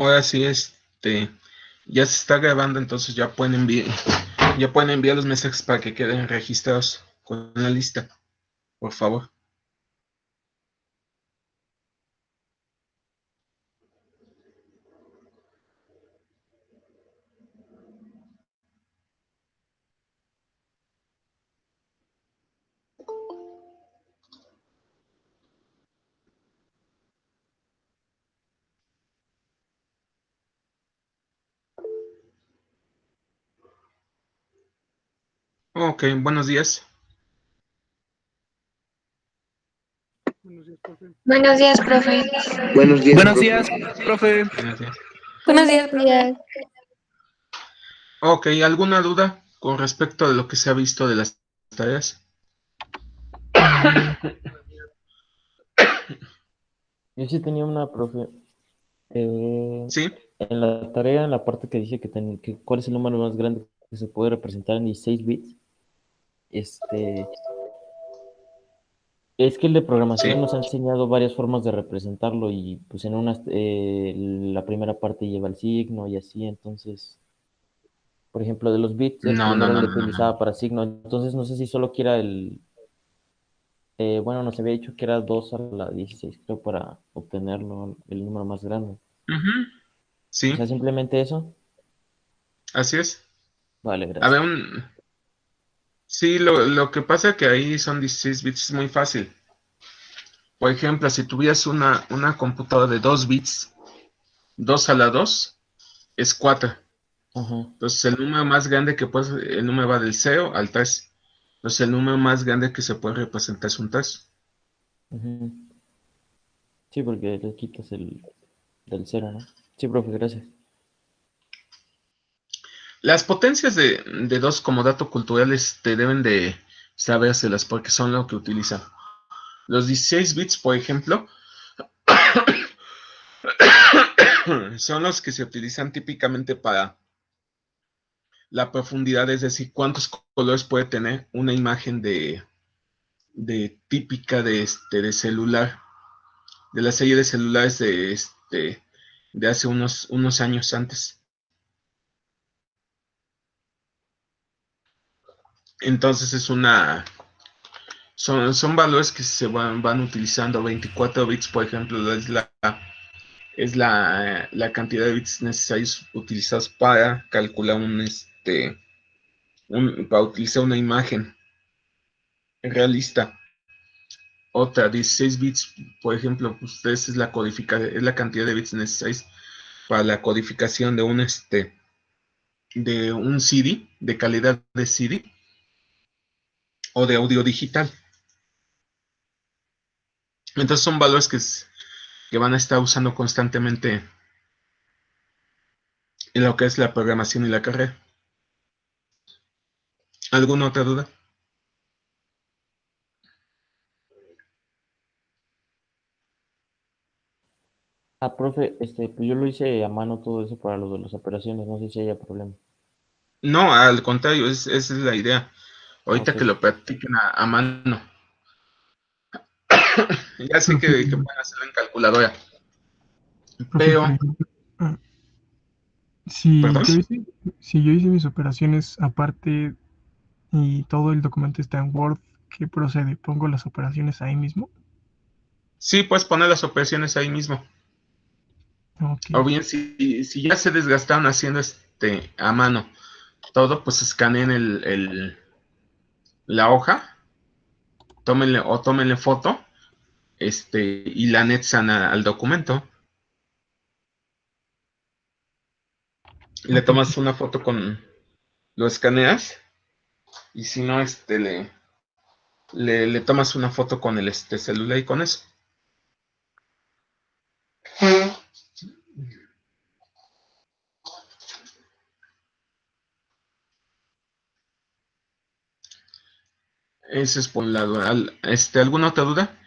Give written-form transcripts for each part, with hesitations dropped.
Ahora sí, ya se está grabando, entonces ya pueden enviar los mensajes para que queden registrados con la lista, por favor. Ok, buenos días. Buenos días, profe. Buenos días, Buenos profe. días, profe. Buenos días. Buenos días, profe. Ok, ¿alguna duda con respecto a lo que se ha visto de las tareas? Yo sí tenía una, profe. Sí, En la tarea, en la parte que dice que cuál es el número más grande que se puede representar en 16 bits, es que el de sí. programación nos ha enseñado varias formas de representarlo y pues en unas, la primera parte lleva el signo y así, entonces, por ejemplo, de los bits, el No, no, primero no, lo no, no, no. utilizaba para signo, entonces no sé si solo quiera bueno, nos había dicho que era 2 a la 16 creo, para obtenerlo, el número más grande. Ujú, O sea, sí, simplemente eso. así es. Vale, A ver, gracias. sí, lo que pasa que ahí son 16 bits, es muy fácil. Por ejemplo, si tuvieras una computadora de 2 bits, 2 a la 2 es 4. Ajá. Entonces, el número va del 0 al 3. Entonces, el número más grande que se puede representar es un 3. Ujú. Sí, porque le quitas el del cero, ¿no? Sí, profe, gracias. Las potencias de 2 como dato cultural te deben de sabérselas porque son lo que utilizan. Los 16 bits, por ejemplo, son los que se utilizan típicamente para la profundidad, es decir, cuántos colores puede tener una imagen de típica de celular, de la serie de celulares de hace unos años antes. Entonces son valores que se van utilizando. 24 bits, por ejemplo, es la cantidad de bits necesarios utilizados para calcular para utilizar una imagen realista. Otra, 16 bits, por ejemplo, pues es la cantidad de bits necesarios para la codificación de un CD, de calidad de CD o de audio digital. Entonces son valores que van a estar usando constantemente en lo que es la programación y la carrera. ¿Alguna otra duda? Ah, profe, pues yo lo hice a mano todo eso para lo de las operaciones, no sé si haya problema. No, al contrario, esa es la idea. Ah, Ahorita ok. que lo practiquen a mano. Ya sé Profe, que pueden hacerlo en calculadora, profe, por pero, ejemplo, ah, si ¿perdón? si yo hice mis operaciones aparte y todo el documento está en Word, ¿qué procede? ¿Pongo las operaciones ahí mismo? Sí, puedes poner las operaciones ahí mismo. Ok, O bien, si ya se desgastaron haciendo a mano todo, pues escaneen la hoja, tómenle foto, y la anexan al documento. Le ok, tomas una foto lo escaneas, y si no, le tomas una foto con el celular y con eso. Ese es por un lado. ¿Alguna otra duda?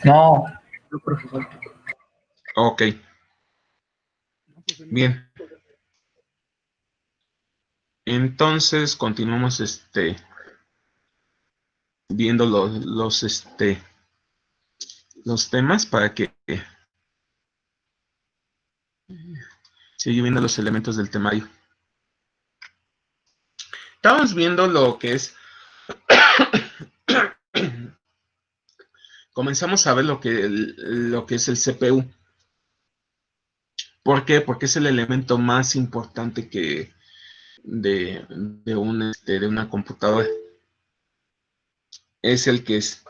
No, no, profesor. Ok, bien. Entonces, continuamos viendo los temas para que siga viendo los elementos del temario. Estamos viendo lo que es comenzamos a ver lo que es el CPU. ¿Por qué? Porque es el elemento más importante de una computadora. Es el que es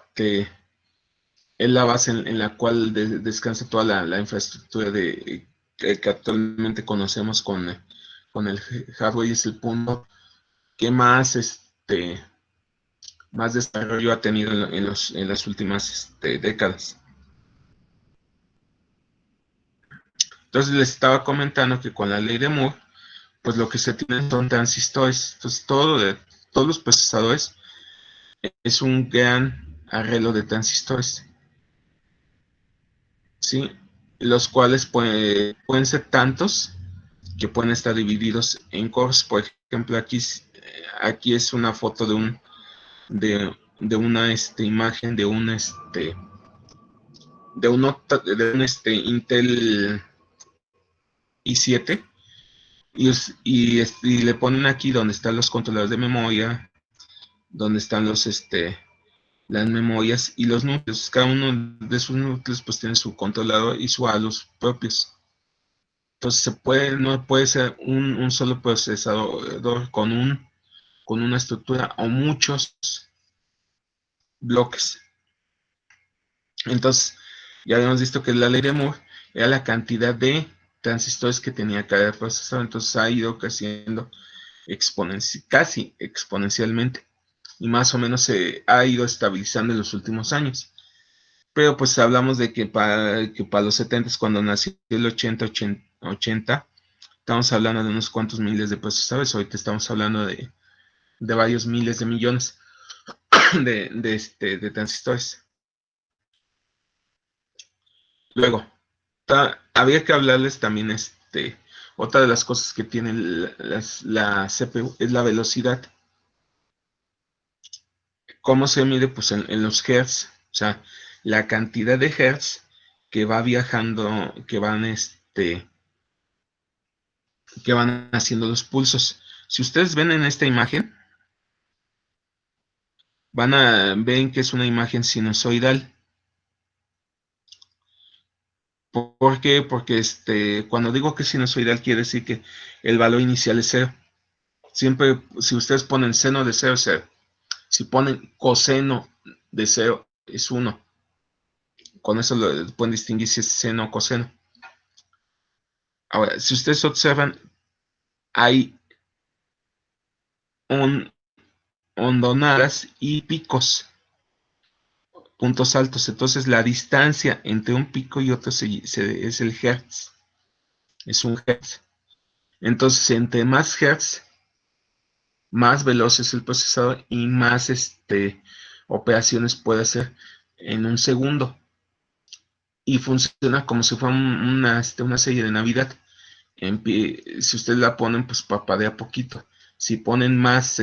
la base en la cual descansa toda la infraestructura que actualmente conocemos con el hardware, y es el punto que más desarrollo ha tenido en las últimas décadas. Entonces les estaba comentando que con la ley de Moore, pues lo que se tiene son transistores. Entonces todos los procesadores es un gran arreglo de transistores, ¿sí? Los cuales pueden ser tantos que pueden estar divididos en cores. Por ejemplo, aquí es una foto de una imagen de un Intel i7, y le ponen aquí donde están los controladores de memoria, donde están las memorias y los núcleos. Cada uno de esos núcleos pues tiene su controlador y su halos propios. Entonces no puede ser un solo procesador con una estructura o muchos bloques. Entonces, ya habíamos visto que la ley de Moore era la cantidad de transistores que tenía cada procesador. Entonces ha ido creciendo casi exponencialmente, y más o menos se ha ido estabilizando en los últimos años. Pero pues hablamos de que para los 70, cuando nació el 80, estamos hablando de unos cuantos miles de procesadores. Ahorita estamos hablando de varios miles de millones de transistores. Luego, había que hablarles también, otra de las cosas que tiene la CPU es la velocidad. ¿Cómo se mide? Pues en los hertz, o sea, la cantidad de hertz que va viajando, que van haciendo los pulsos. Si ustedes ven en esta imagen, ven que es una imagen sinusoidal. ¿Por qué? Porque cuando digo que es sinusoidal, quiere decir que el valor inicial es 0. Siempre, si ustedes ponen seno de 0, 0. Si ponen coseno de 0, es 1. Con eso lo pueden distinguir si es seno o coseno. Ahora, si ustedes observan, hay hondonadas y picos, puntos altos. Entonces, la distancia entre un pico y otro es el hertz. Es un hertz. Entonces, entre más hertz, más veloz es el procesador y más operaciones puede hacer en un segundo. Y funciona como si fuera una serie de Navidad. Si ustedes la ponen, pues parpadea poquito. Si ponen más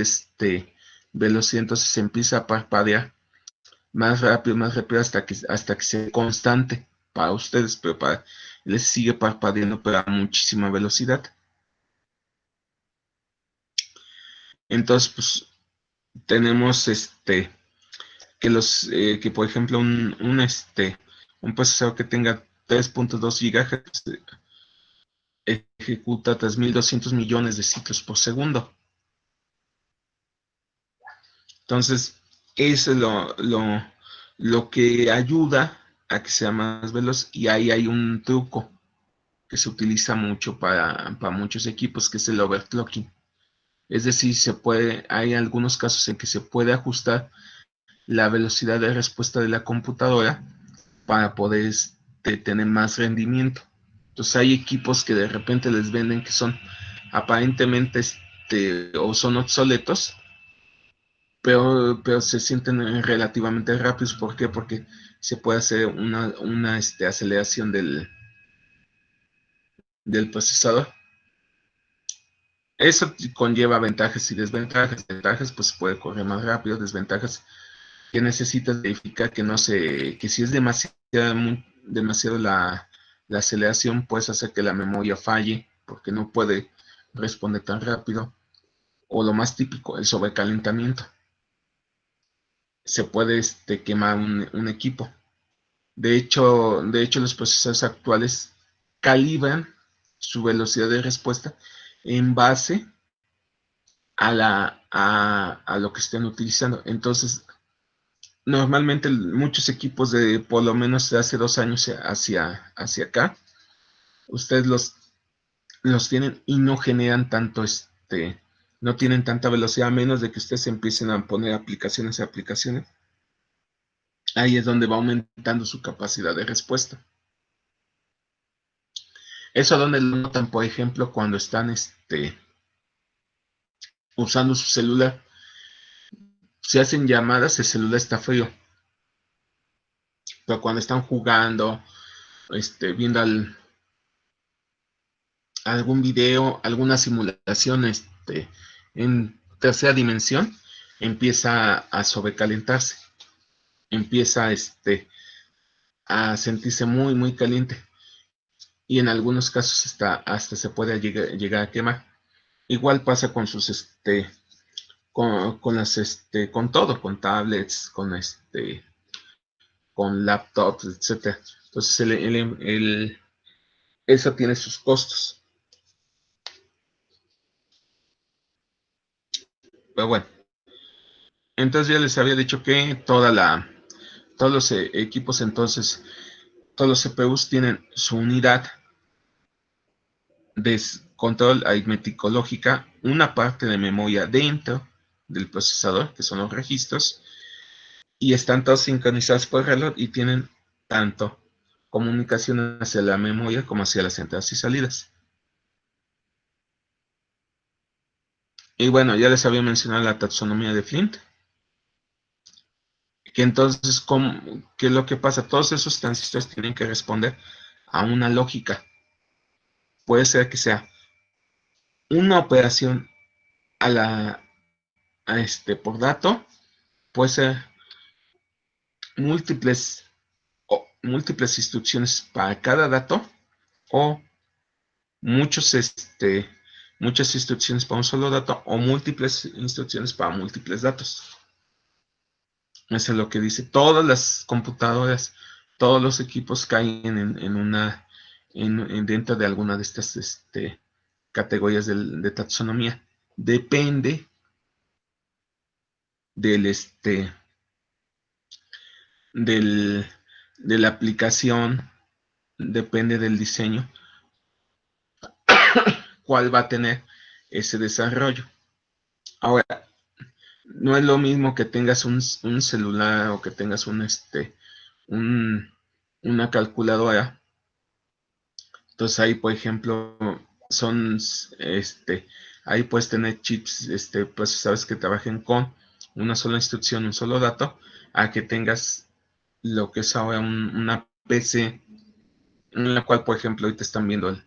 velocidad, entonces se empieza a parpadear más rápido hasta que sea constante para ustedes, pero les sigue parpadeando, pero a muchísima velocidad. Entonces, pues tenemos que por ejemplo un procesador que tenga 3.2 GHz ejecuta 3.200 millones de ciclos por segundo. Entonces, eso es lo que ayuda a que sea más veloz, y ahí hay un truco que se utiliza mucho para muchos equipos, que es el overclocking. Es decir, hay algunos casos en que se puede ajustar la velocidad de respuesta de la computadora para poder tener más rendimiento. Entonces hay equipos que de repente les venden que son aparentemente o son obsoletos, pero se sienten relativamente rápidos. ¿Por qué? Porque se puede hacer una aceleración del procesador. Eso conlleva ventajas y desventajas. Ventajas, pues puede correr más rápido. Desventajas, que necesitas verificar que no se, que si es demasiado la aceleración, puedes hacer que la memoria falle, porque no puede responder tan rápido. O lo más típico, el sobrecalentamiento. Se puede quemar un equipo. De hecho, los procesadores actuales calibran su velocidad de respuesta en base a lo que estén utilizando. Entonces, normalmente muchos equipos de por lo menos de hace 2 años hacia acá, ustedes los tienen y no generan tanto no tienen tanta velocidad, a menos de que ustedes empiecen a poner aplicaciones y aplicaciones. Ahí es donde va aumentando su capacidad de respuesta. Eso donde lo notan, por ejemplo, cuando están usando su celular. Si hacen llamadas, el celular está frío. Pero cuando están jugando, viendo algún video, alguna simulación en tercera dimensión, empieza a sobrecalentarse. Empieza a sentirse muy, muy caliente. Y en algunos casos hasta se puede llegar a quemar. Igual pasa con sus con todo, con tablets, con laptops, etcétera. Entonces eso tiene sus costos. Pero bueno, entonces ya les había dicho que todos los equipos, entonces todos los CPUs tienen su unidad de control aritmético lógica, una parte de memoria dentro del procesador, que son los registros, y están todos sincronizados por el reloj y tienen tanto comunicación hacia la memoria como hacia las entradas y salidas. Y bueno, ya les había mencionado la taxonomía de Flint. Que entonces, ¿qué es lo que pasa? Todos esos transistores tienen que responder a una lógica. Puede ser que sea una operación por dato, puede ser múltiples instrucciones para cada dato, o muchas instrucciones para un solo dato, o múltiples instrucciones para múltiples datos. Eso es lo que dice. Todas las computadoras, todos los equipos caen dentro de alguna de estas categorías de taxonomía. Depende de la aplicación, depende del diseño, cuál va a tener ese desarrollo. Ahora, no es lo mismo que tengas un celular o que tengas una calculadora. Entonces ahí, por ejemplo, ahí puedes tener chips, procesadores que trabajen con una sola instrucción, un solo dato, a que tengas lo que es ahora una PC, en la cual, por ejemplo, ahorita están viendo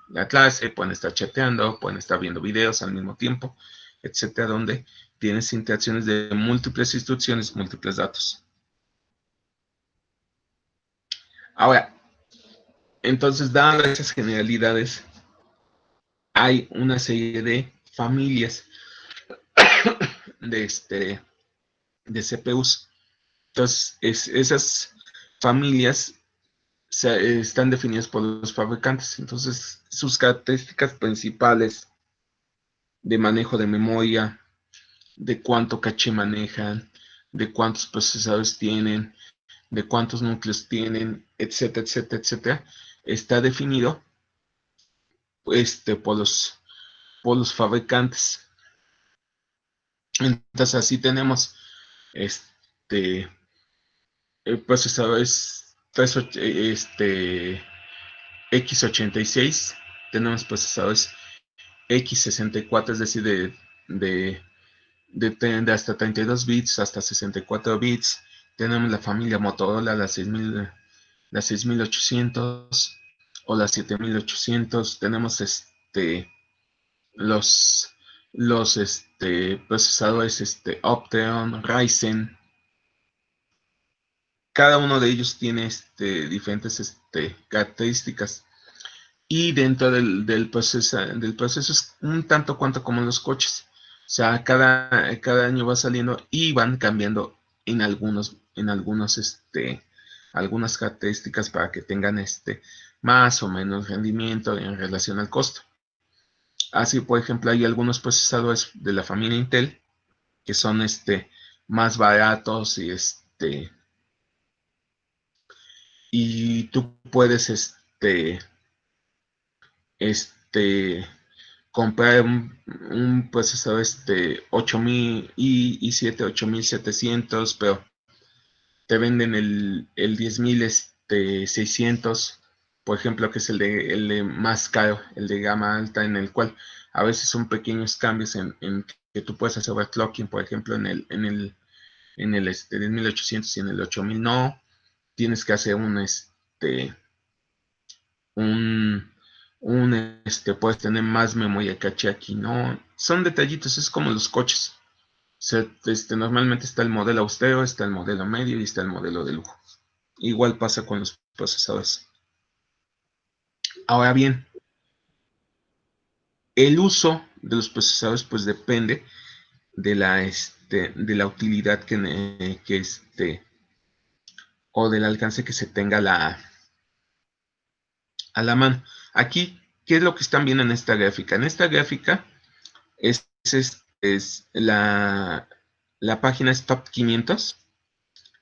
la clase, pueden estar chateando, pueden estar viendo videos al mismo tiempo, etcétera, donde tienes interacciones de múltiples instrucciones, múltiples datos. Ahora, entonces, dadas esas generalidades, hay una serie de familias de CPUs. Entonces, esas familias están definidas por los fabricantes. Entonces, sus características principales de manejo de memoria, de cuánto caché manejan, de cuántos procesadores tienen, de cuántos núcleos tienen, etcétera, etcétera, etcétera, está definido por los fabricantes. Entonces así tenemos procesadores x86, tenemos procesadores x64, es decir, de hasta 32 bits hasta 64 bits. Tenemos la familia Motorola, la 6800 o la 7800. Tenemos los procesadores Opteron, Ryzen. Cada uno de ellos tiene diferentes características. Y dentro del proceso es un tanto cuanto como los coches. O sea, cada año va saliendo y van cambiando en algunas características para que tengan más o menos rendimiento en relación al costo. Así, por ejemplo, hay algunos procesadores de la familia Intel que son más baratos y tú puedes comprar un procesador 8000 i7 8700, pero te venden el 10600, por ejemplo, que es el de más caro, el de gama alta, en el cual a veces son pequeños cambios en que tú puedes hacer overclocking, por ejemplo, en el 10800 y en el 8000 no, tienes que hacer puedes tener más memoria caché aquí, no, son detallitos, es como los coches. O sea, normalmente está el modelo austero, está el modelo medio y está el modelo de lujo. Igual pasa con los procesadores. Ahora bien, el uso de los procesadores pues depende de la utilidad o del alcance que se tenga a la mano. Aquí, ¿qué es lo que están viendo en esta gráfica? En esta gráfica es la página es Top 500.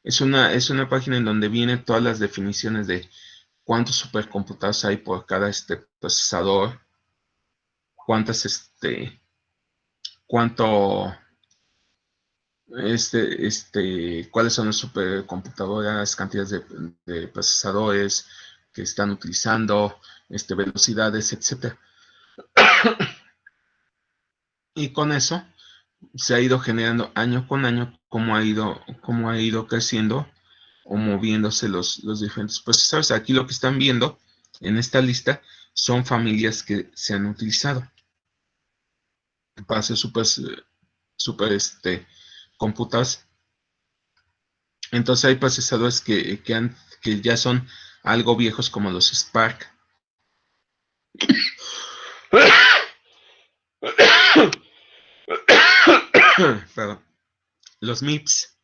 Es una página en donde vienen todas las definiciones de cuántos supercomputadores hay por cada procesador, cuántas cuáles son las supercomputadoras, cantidades de procesadores que están utilizando, velocidades, etcétera. Y con eso se ha ido generando año con año cómo ha ido creciendo o moviéndose los diferentes procesadores. Aquí lo que están viendo en esta lista son familias que se han utilizado para hacer computados. Entonces hay procesadores que ya son algo viejos, como los Spark. Perdón. Los MIPS.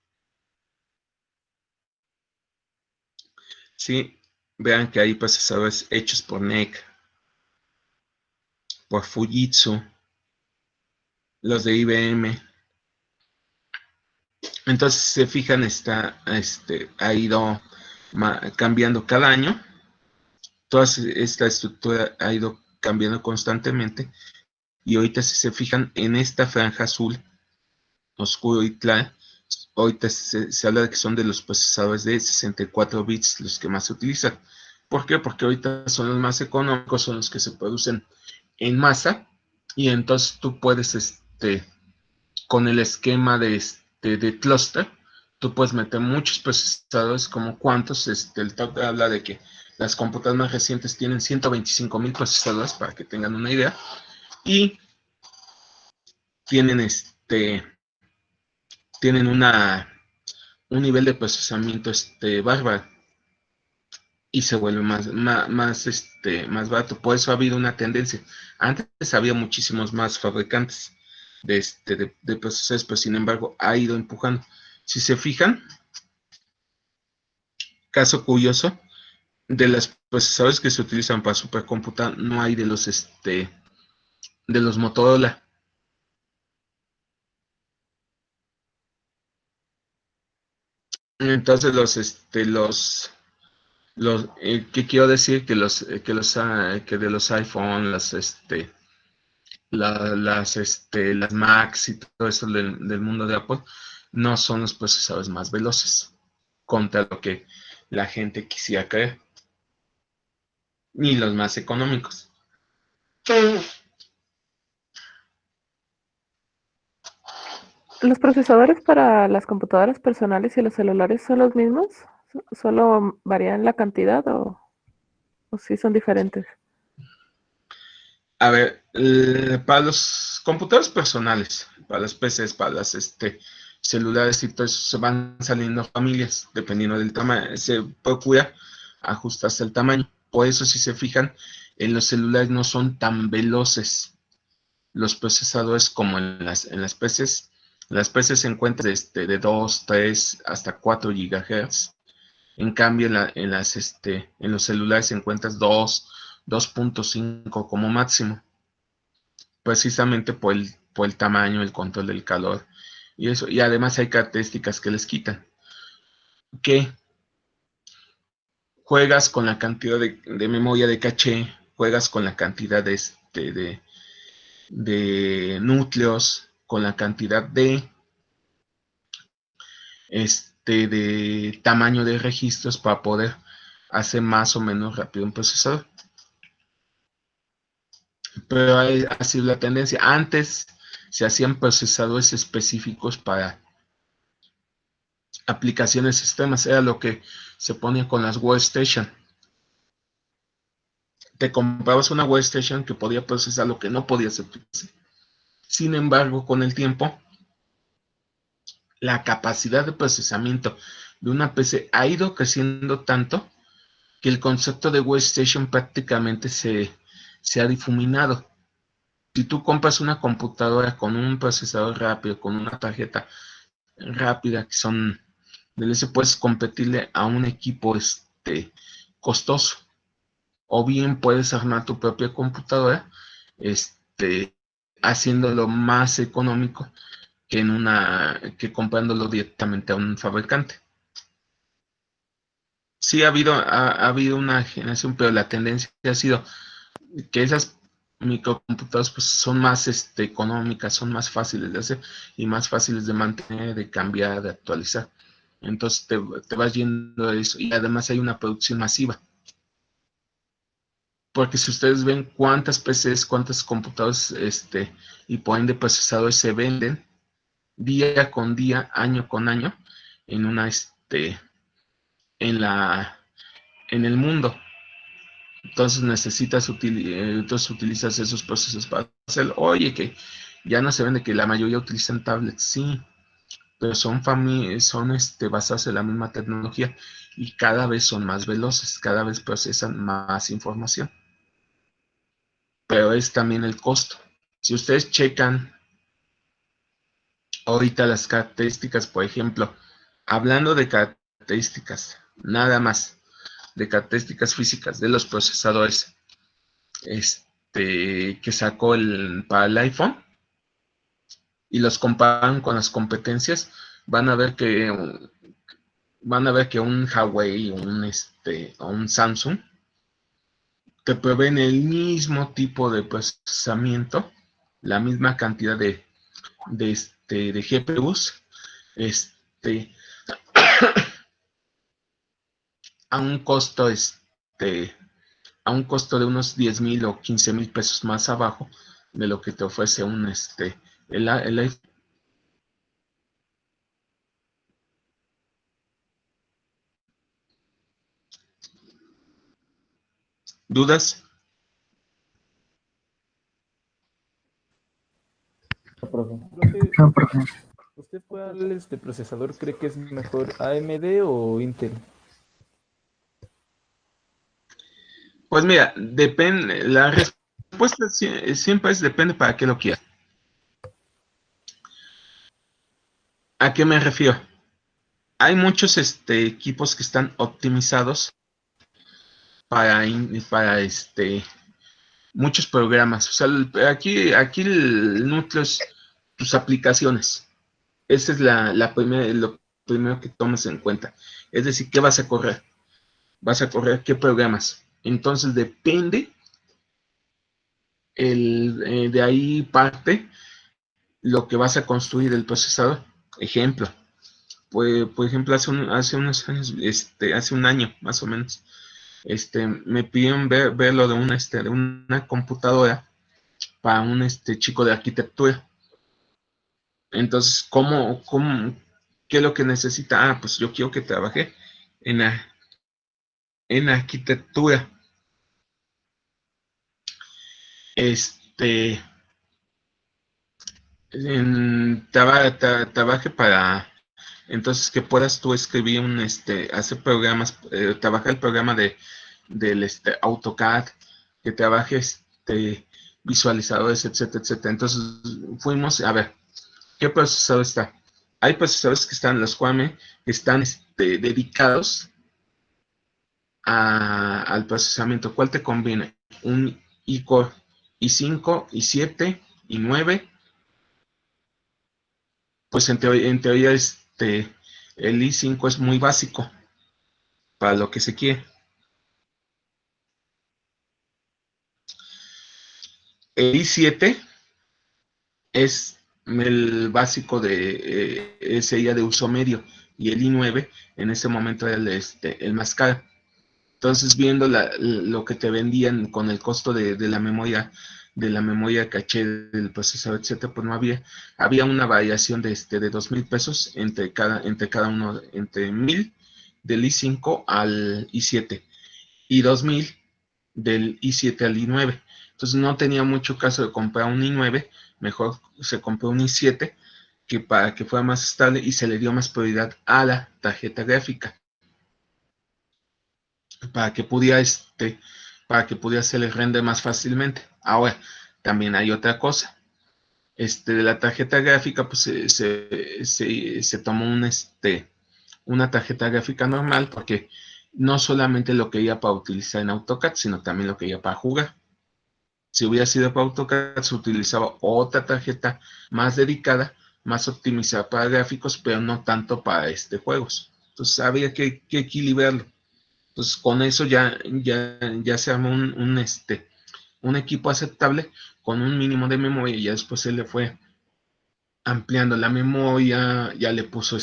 Sí, vean que hay procesadores hechos por NEC, por Fujitsu, los de IBM. Entonces, si se fijan, ha ido cambiando cada año. Toda esta estructura ha ido cambiando constantemente. Y ahorita, si se fijan en esta franja azul, oscuro y clara, ahorita se habla de que son de los procesadores de 64 bits los que más se utilizan. ¿Por qué? Porque ahorita son los más económicos, son los que se producen en masa, y entonces tú puedes, con el esquema de clúster, tú puedes meter muchos procesadores, como cuántos, el top habla de que las computadoras más recientes tienen 125,000 procesadores, para que tengan una idea, y tienen un nivel de procesamiento bárbaro, y se vuelve más barato. Por eso ha habido una tendencia. Antes había muchísimos más fabricantes de procesadores, pero sin embargo ha ido empujando. Si se fijan, caso curioso, de los procesadores que se utilizan para supercomputar, no hay de los Motorola. Entonces ¿qué quiero decir? Que de los iPhone, las Macs y todo eso del mundo de Apple, no son los procesadores más veloces, contra lo que la gente quisiera creer, ni los más económicos. ¿Los procesadores para las computadoras personales y los celulares son los mismos? ¿Solo varían la cantidad o sí son diferentes? A ver, para los computadores personales, para las PCs, para las celulares y todo eso, se van saliendo familias, dependiendo del tamaño. Se procura ajustarse al tamaño. Por eso, si se fijan, en los celulares no son tan veloces los procesadores como en las PCs. En las PCs se encuentran de 2, 3, hasta 4 GHz. En cambio, en los celulares se encuentran 2.5 como máximo. Precisamente por el tamaño, el control del calor y eso. Y además hay características que les quitan. Que juegas con la cantidad de memoria de caché, juegas con la cantidad de núcleos, con la cantidad de tamaño de registros para poder hacer más o menos rápido un procesador. Pero ha sido la tendencia. Antes se hacían procesadores específicos para aplicaciones extremas. Era lo que se ponía con las workstation. Te comprabas una workstation que podía procesar lo que no podía hacer tu PC. Sin embargo, con el tiempo, la capacidad de procesamiento de una PC ha ido creciendo tanto que el concepto de workstation prácticamente se ha difuminado. Si tú compras una computadora con un procesador rápido, con una tarjeta rápida, que son de ese, puedes competirle a un equipo costoso, o bien puedes armar tu propia computadora haciéndolo más económico que comprándolo directamente a un fabricante. Sí ha habido una generación, pero la tendencia ha sido que esas microcomputadoras pues son más económicas, son más fáciles de hacer y más fáciles de mantener, de cambiar, de actualizar. Entonces te vas yendo a eso, y además hay una producción masiva. Porque si ustedes ven cuántas PCs, cuántas computadoras y por ende procesadores se venden día con día, año con año en en el mundo. Entonces entonces utilizas esos procesos para hacerlo. Oye, que ya no se vende, que la mayoría utilizan tablets, sí, pero son basados en la misma tecnología y cada vez son más veloces, cada vez procesan más información. Pero es también el costo. Si ustedes checan ahorita las características, por ejemplo, hablando de características, nada más, de características físicas de los procesadores que sacó para el iPhone, y los comparan con las competencias, van a ver que un Huawei o un Samsung te proveen el mismo tipo de procesamiento, la misma cantidad de GPUs, a un costo de unos 10,000 o 15,000 pesos más abajo de lo que te ofrece el iPhone. ¿Dudas? Profe, ¿Usted cuál procesador cree que es mejor, AMD o Intel? Pues mira, depende, la respuesta siempre es depende para qué lo quieras. ¿A qué me refiero? Hay muchos equipos que están optimizados para muchos programas. O sea, aquí el núcleo es tus aplicaciones. Esa es lo primero que tomas en cuenta. Es decir, ¿qué vas a correr? ¿Vas a correr qué programas? Entonces depende, de ahí parte lo que vas a construir el procesador. Ejemplo, por ejemplo, hace unos años, hace un año más o menos, me pidieron ver lo de una computadora para un chico de arquitectura. Entonces, ¿qué es lo que necesita? Pues yo quiero que trabaje en arquitectura. trabaje para, entonces que puedas tú escribir hacer programas, trabajar el programa del AutoCAD, que trabaje visualizadores, etcétera, etcétera. Entonces fuimos a ver, ¿qué procesador está? Hay procesadores que están, los QAME, que están dedicados al procesamiento. ¿Cuál te conviene? Un i-Core i5, i7, i9. Pues en teoría el i5 es muy básico para lo que se quiere. El i7 es el básico sería de uso medio, y el i9 en ese momento era el más caro. Entonces, viendo lo que te vendían con el costo de la memoria caché del procesador, etcétera, pues no había una variación de 2,000 pesos entre cada uno, entre 1,000 del i5 al i7 y 2,000 del i7 al i9. Entonces no tenía mucho caso de comprar un i9, mejor se compró un i7 para que fuera más estable, y se le dio más prioridad a la tarjeta gráfica para que pudiera hacer el render más fácilmente. Ahora, también hay otra cosa. De la tarjeta gráfica, pues se tomó una tarjeta gráfica normal, porque no solamente lo quería para utilizar en AutoCAD, sino también lo quería para jugar. Si hubiera sido para AutoCAD, se utilizaba otra tarjeta más dedicada, más optimizada para gráficos, pero no tanto para juegos. Entonces había que equilibrarlo. Entonces con eso ya se armó un equipo aceptable con un mínimo de memoria, y ya después se le fue ampliando la memoria, ya le puso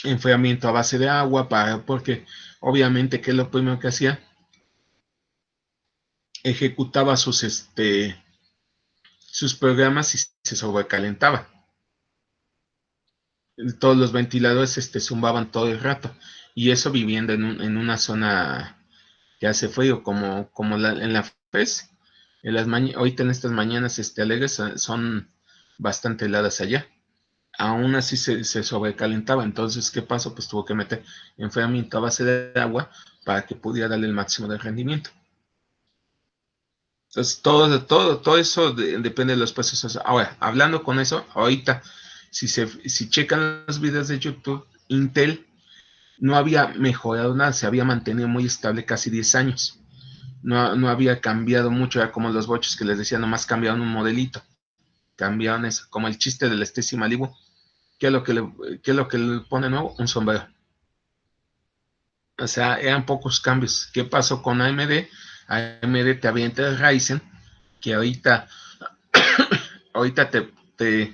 enfriamiento a base de agua, porque obviamente, ¿qué es lo primero que hacía? Ejecutaba sus programas y se sobrecalentaba. Todos los ventiladores zumbaban todo el rato, y eso viviendo en una zona que hace frío, como en la FES. Ahorita en estas mañanas alegres son bastante heladas allá. Aún así se sobrecalentaba. Entonces, ¿qué pasó? Pues tuvo que meter enfriamiento a base de agua para que pudiera darle el máximo de rendimiento. Entonces, todo eso depende de los procesos. Ahora, hablando con eso, ahorita, si checan los videos de YouTube, Intel no había mejorado nada, se había mantenido muy estable casi 10 años. No había cambiado mucho, era como los bochos que les decía, nomás cambiaron un modelito. Cambiaron eso, como el chiste del Stacy Malibu. ¿Qué es lo que le pone nuevo? Un sombrero. O sea, eran pocos cambios. ¿Qué pasó con AMD? AMD te avienta el Ryzen, que ahorita te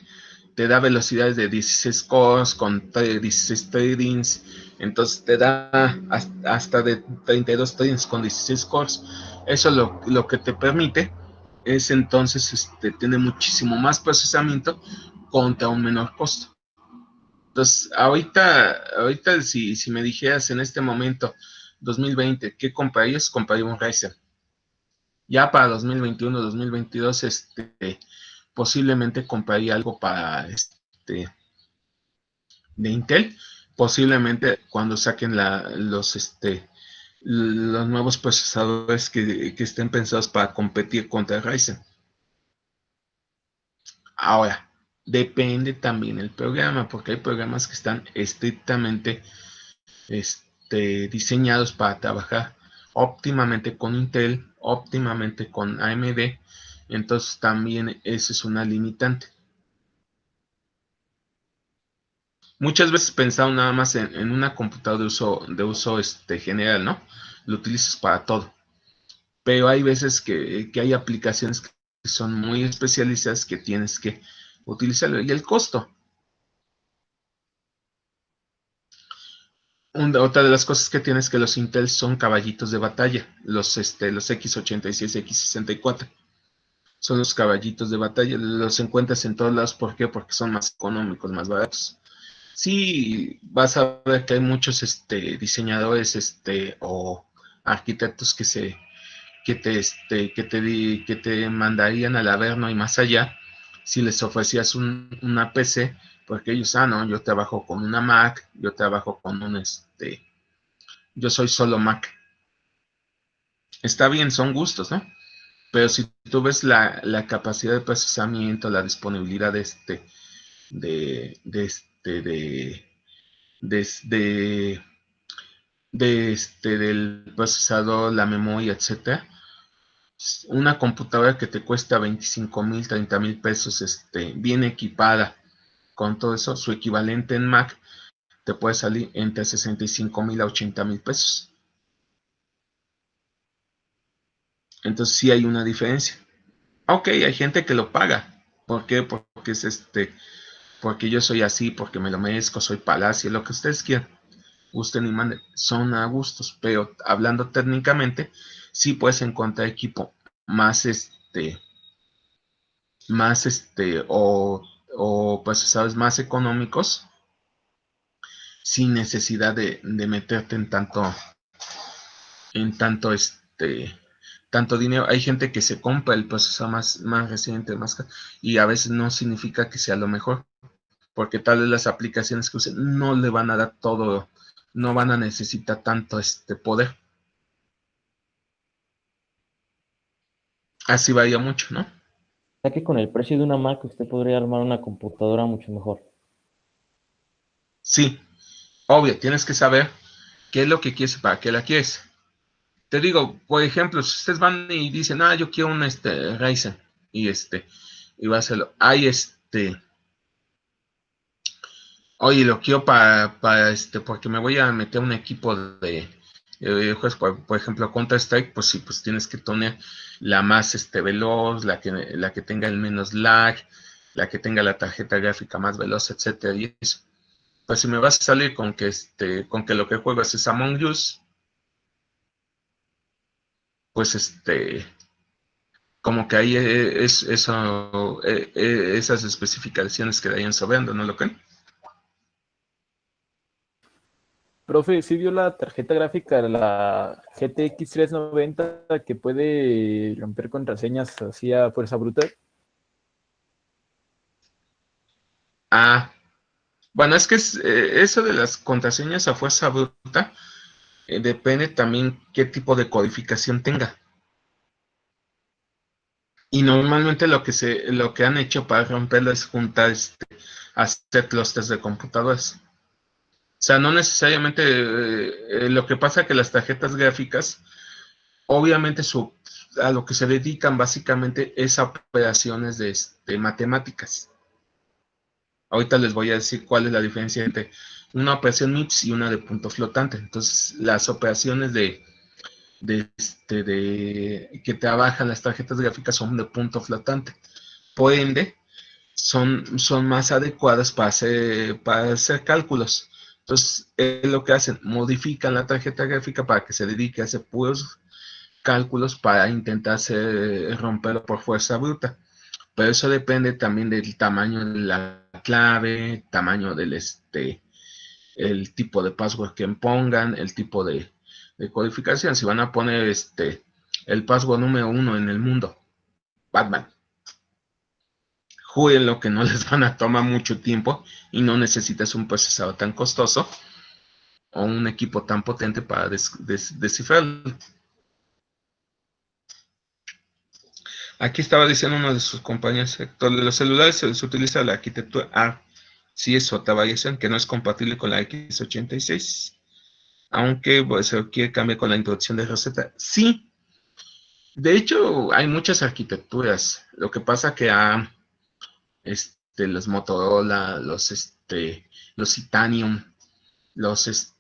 da velocidades de 16 cores con 16 threadings. Entonces te da hasta de 32 threadings con 16 cores. Eso lo que te permite es entonces tener muchísimo más procesamiento contra un menor costo. Entonces, ahorita si me dijeras en este momento, 2020, ¿qué comprarías? Compraría un Ryzen. Ya para 2021, 2022, posiblemente compraría algo para de Intel. Posiblemente cuando saquen los nuevos procesadores que estén pensados para competir contra Ryzen. Ahora, depende también el programa, porque hay programas que están estrictamente diseñados para trabajar óptimamente con Intel, óptimamente con AMD. Entonces también eso es una limitante. Muchas veces pensado nada más en una computadora de uso general, ¿no? Lo utilizas para todo. Pero hay veces que hay aplicaciones que son muy especializadas que tienes que utilizarlo. Y el costo. Otra de las cosas que tienes que los Intel son caballitos de batalla. Los x86, x64. Son los caballitos de batalla. Los encuentras en todos lados. ¿Por qué? Porque son más económicos, más baratos. Sí, vas a ver que hay muchos diseñadores o arquitectos que que te mandarían al Averno y más allá si les ofrecías una PC, porque ellos, no, yo trabajo con una Mac, yo trabajo con yo soy solo Mac. Está bien, son gustos, ¿no? Pero si tú ves la capacidad de procesamiento, la disponibilidad del procesador, la memoria, etcétera, una computadora que te cuesta 25,000, 30,000 pesos, bien equipada con todo eso, su equivalente en Mac te puede salir entre 65,000 a 80,000 pesos. Entonces sí hay una diferencia. Ok, hay gente que lo paga. ¿Por qué? Porque es porque yo soy así, porque me lo merezco, soy palacio, lo que ustedes quieran. Gusten y manden, son a gustos, pero hablando técnicamente, sí puedes encontrar equipo más o procesadores más económicos sin necesidad de meterte en tanto dinero. Hay gente que se compra el procesador más reciente, y a veces no significa que sea lo mejor, porque tal vez las aplicaciones que usen no le van a dar todo, no van a necesitar tanto poder. Así varía mucho, ¿no? O sea que con el precio de una Mac usted podría armar una computadora mucho mejor. Sí, obvio, tienes que saber qué es lo que quieres y para qué la quieres. Te digo, por ejemplo, si ustedes van y dicen, yo quiero un Ryzen y y va a hacerlo. Oye, lo quiero porque me voy a meter un equipo de videojuegos, por ejemplo, Counter-Strike, pues sí, pues tienes que tener la más veloz, la que tenga el menos lag, la que tenga la tarjeta gráfica más veloz, etcétera, y eso. Pues si me vas a salir con que lo que juegas es Among Us, pues como que ahí esas especificaciones quedarían sobrando, ¿no lo creen? Profe, ¿sí vio la tarjeta gráfica, la GTX 390, que puede romper contraseñas así a fuerza bruta? Bueno, es que eso de las contraseñas a fuerza bruta depende también qué tipo de codificación tenga. Y normalmente lo que han hecho para romperlo es juntar, hacer clústeres de computadoras. O sea, no necesariamente lo que pasa que las tarjetas gráficas, obviamente a lo que se dedican básicamente es a operaciones de matemáticas. Ahorita les voy a decir cuál es la diferencia entre una operación MIPS y una de punto flotante. Entonces, las operaciones que trabajan las tarjetas gráficas son de punto flotante. Por ende, son más adecuadas para hacer cálculos. Entonces, lo que hacen, modifican la tarjeta gráfica para que se dedique a hacer puros cálculos para intentar romperlo por fuerza bruta. Pero eso depende también del tamaño de la clave, tamaño del el tipo de password que pongan, el tipo de codificación. Si van a poner el password número 1 en el mundo, Batman, júrenlo que no les van a tomar mucho tiempo y no necesitas un procesador tan costoso o un equipo tan potente para descifrarlo. Aquí estaba diciendo uno de sus compañeros, Héctor, de los celulares se utiliza la arquitectura ARM. Sí, es otra variación que no es compatible con la x86, aunque pues, se quiere cambiar con la introducción de Rosetta. Sí, de hecho hay muchas arquitecturas. Lo que pasa que los Motorola, los Titanium, los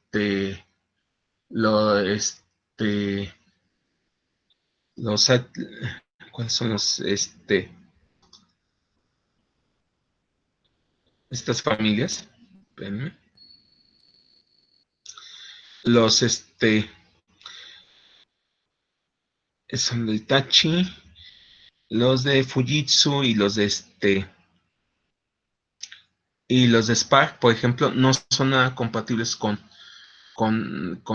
los ¿cuáles son estas familias? Espérenme. Los son de Hitachi, los de Fujitsu y los de Spark, por ejemplo, no son nada compatibles con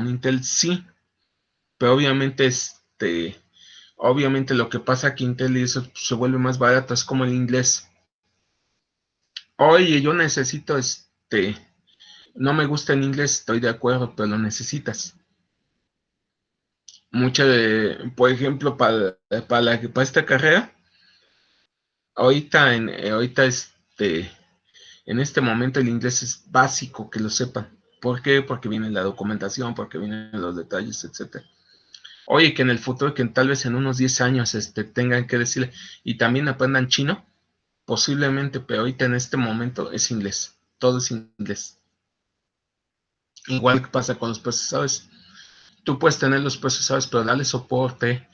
Intel, sí, pero obviamente Obviamente lo que pasa aquí Intel y eso se vuelve más barato, es como el inglés. Oye, yo necesito no me gusta el inglés, estoy de acuerdo, pero lo necesitas. Por ejemplo, para esta carrera, ahorita en este momento el inglés es básico que lo sepan. ¿Por qué? Porque viene la documentación, porque vienen los detalles, etcétera. Oye, que en el futuro, que tal vez en unos 10 años tengan que decirle, y también aprendan chino, posiblemente, pero ahorita en este momento es inglés, todo es inglés. Igual que pasa con los procesadores. Tú puedes tener los procesadores, pero darle soporte,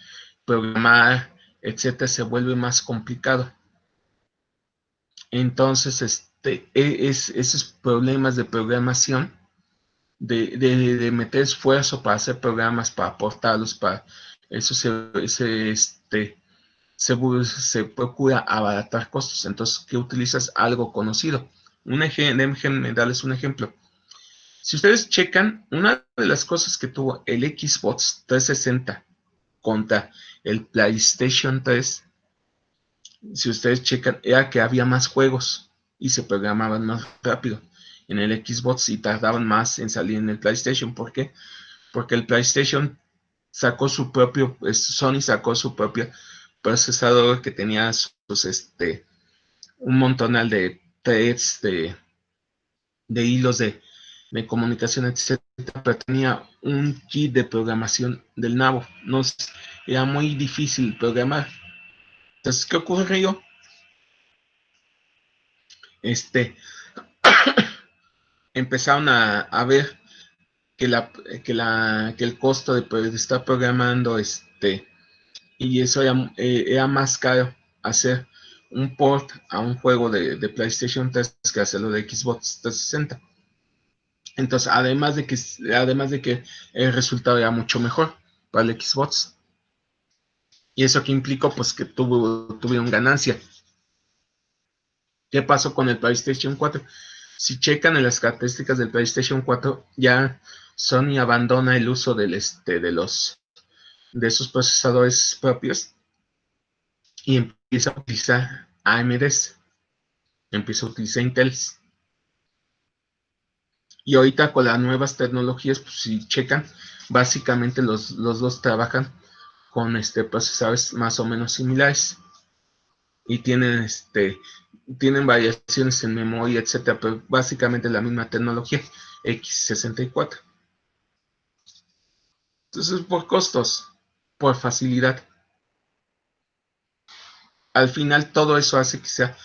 programar, etcétera, se vuelve más complicado. Entonces, esos problemas de programación, de meter esfuerzo para hacer programas, para aportarlos, para eso se procura abaratar costos. Entonces, ¿qué utilizas? Algo conocido. Déjenme darles un ejemplo. Si ustedes checan, una de las cosas que tuvo el Xbox 360 contra el PlayStation 3, si ustedes checan, era que había más juegos y se programaban más rápido en el Xbox y tardaban más en salir en el PlayStation. ¿Por qué? Porque el PlayStation Sony sacó su propio procesador que tenía un montonal de threads, de hilos de comunicación, etcétera, pero tenía un kit de programación del nabo. No, era muy difícil programar. Entonces, ¿qué ocurrió? Empezaron a ver que el costo de estar programando y eso era más caro hacer un port a un juego de PlayStation 3 que hacerlo de Xbox 360. Entonces, además de que el resultado era mucho mejor para el Xbox. Y eso que implicó, pues, que tuvieron ganancia. ¿Qué pasó con el PlayStation 4? Si checan en las características del PlayStation 4, ya Sony abandona el uso de esos procesadores propios y empieza a utilizar AMDs, empieza a utilizar Intel. Y ahorita con las nuevas tecnologías, pues si checan, básicamente los dos trabajan con procesadores más o menos similares y tienen variaciones en memoria, etcétera, pero básicamente la misma tecnología, x64. Entonces, por costos, por facilidad. Al final todo eso hace que sea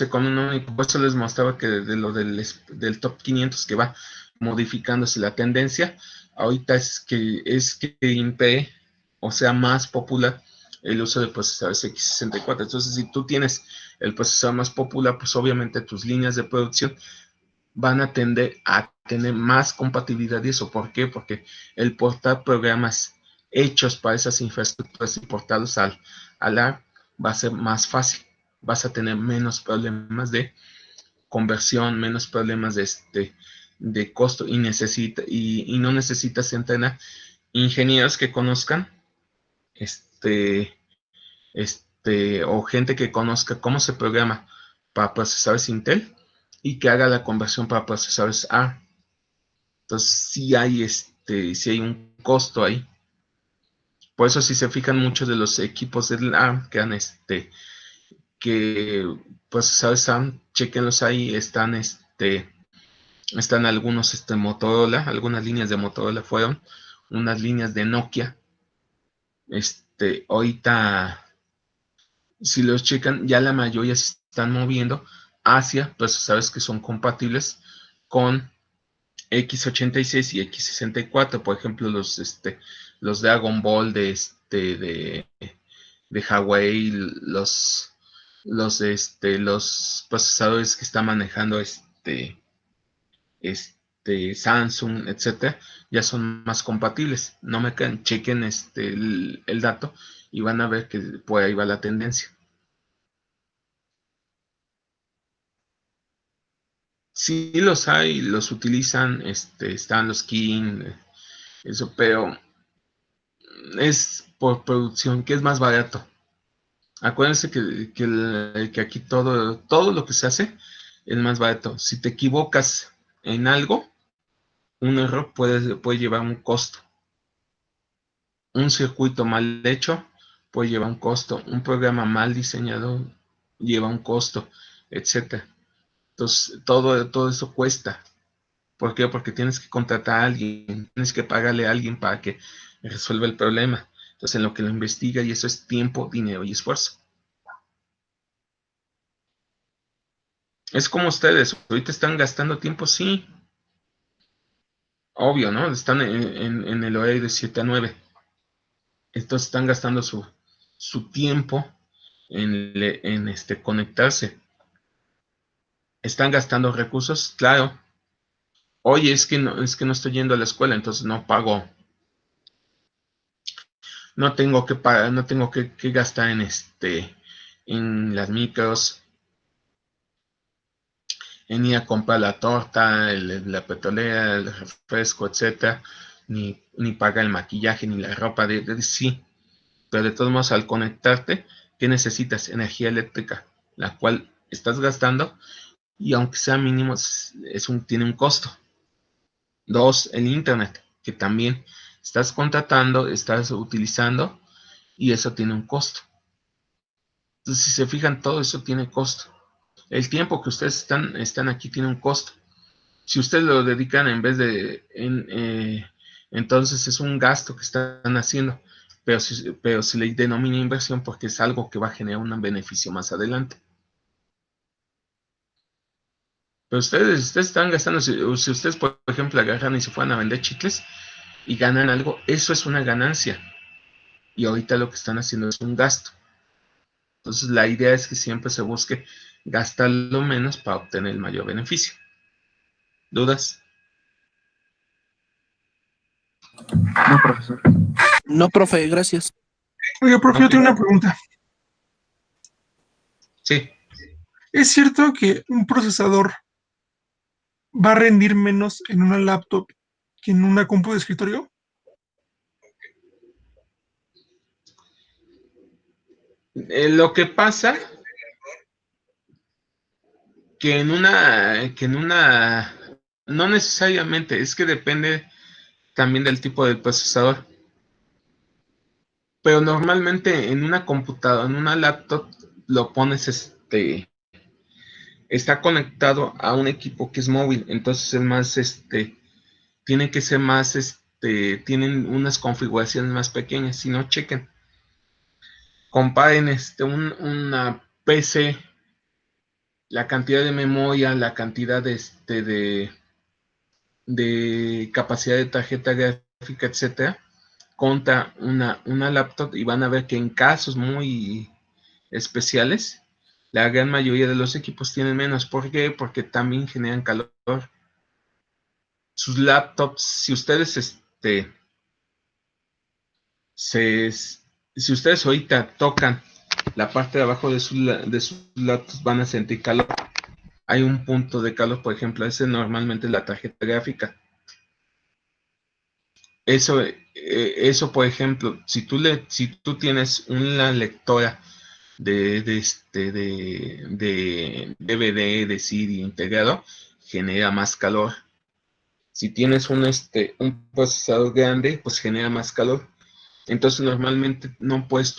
económico. Por eso les mostraba que de lo del top 500 que va modificándose la tendencia, ahorita es que impere o sea más popular el uso de procesadores x64. Entonces, si tú tienes el procesador más popular, pues obviamente tus líneas de producción van a tender a tener más compatibilidad y eso. ¿Por qué? Porque el portar programas hechos para esas infraestructuras y portarlos al ARM va a ser más fácil. Vas a tener menos problemas de conversión, menos problemas de costo y no necesitas entrenar ingenieros que conozcan o gente que conozca cómo se programa para procesadores Intel y que haga la conversión para procesadores ARM. Entonces sí hay un costo ahí. Por eso si se fijan muchos de los equipos del ARM que procesadores ARM, chequenlos ahí, están algunos Motorola, algunas líneas de Motorola fueron, unas líneas de Nokia. Ahorita si los checan, ya la mayoría se están moviendo hacia procesadores que son compatibles con x86 y x64, por ejemplo, los Dragon Ball de Huawei, los procesadores que está manejando Samsung, etcétera, ya son más compatibles. No me crean, chequen el dato y van a ver que por ahí va la tendencia. Sí los hay, los utilizan, están los King, eso, pero es por producción, que es más barato. Acuérdense que aquí todo lo que se hace es más barato. Si te equivocas en algo, un error puede llevar un costo. Un circuito mal hecho puede llevar un costo. Un programa mal diseñado lleva un costo, etc. Entonces, todo eso cuesta. ¿Por qué? Porque tienes que contratar a alguien, tienes que pagarle a alguien para que resuelva el problema. Entonces, en lo que lo investiga, y eso es tiempo, dinero y esfuerzo. Es como ustedes, ahorita están gastando tiempo, sí. Obvio, ¿no? Están en el horario de 7 a 9. Entonces están gastando su tiempo en conectarse. ¿Están gastando recursos? Claro. Oye, es que no estoy yendo a la escuela, entonces no pago. No tengo que pagar, no tengo que gastar en las micros, en ir a comprar la torta, la petrolera, el refresco, etcétera, ni pagar el maquillaje, ni la ropa, sí. Pero de todos modos, al conectarte, ¿qué necesitas? Energía eléctrica, la cual estás gastando, y aunque sea mínimo, tiene un costo. 2, el internet, que también estás contratando, estás utilizando, y eso tiene un costo. Entonces, si se fijan, todo eso tiene costo. El tiempo que ustedes están aquí tiene un costo. Si ustedes lo dedican en vez de... entonces es un gasto que están haciendo. Pero se le denomina inversión porque es algo que va a generar un beneficio más adelante. Pero ustedes están gastando, si ustedes, por ejemplo, agarran y se fueran a vender chicles y ganan algo, eso es una ganancia. Y ahorita lo que están haciendo es un gasto. Entonces la idea es que siempre se busque gastar lo menos para obtener el mayor beneficio. ¿Dudas? No, profesor. No, profe, gracias. Oiga, profe, yo Ok. tengo una pregunta. Sí. ¿Es cierto que un procesador va a rendir menos en una laptop que en una compu de escritorio? Lo que pasa que en una, no necesariamente, es que depende también del tipo de procesador. Pero normalmente en una computadora, en una laptop, lo pones, está conectado a un equipo que es móvil, entonces es más, tiene que ser más, tienen unas configuraciones más pequeñas. Si no, chequen, comparen, una PC, la cantidad de memoria, la cantidad de capacidad de tarjeta gráfica, etcétera, contra una laptop, y van a ver que en casos muy especiales, la gran mayoría de los equipos tienen menos. ¿Por qué? Porque también generan calor. Sus laptops, si ustedes si ustedes ahorita tocan la parte de abajo de sus laptops, van a sentir calor. Hay un punto de calor, por ejemplo, ese normalmente es la tarjeta gráfica. Eso, por ejemplo, si tú tienes una lectora de DVD, de CD integrado, genera más calor. Si tienes un procesador grande, pues genera más calor. Entonces normalmente no puedes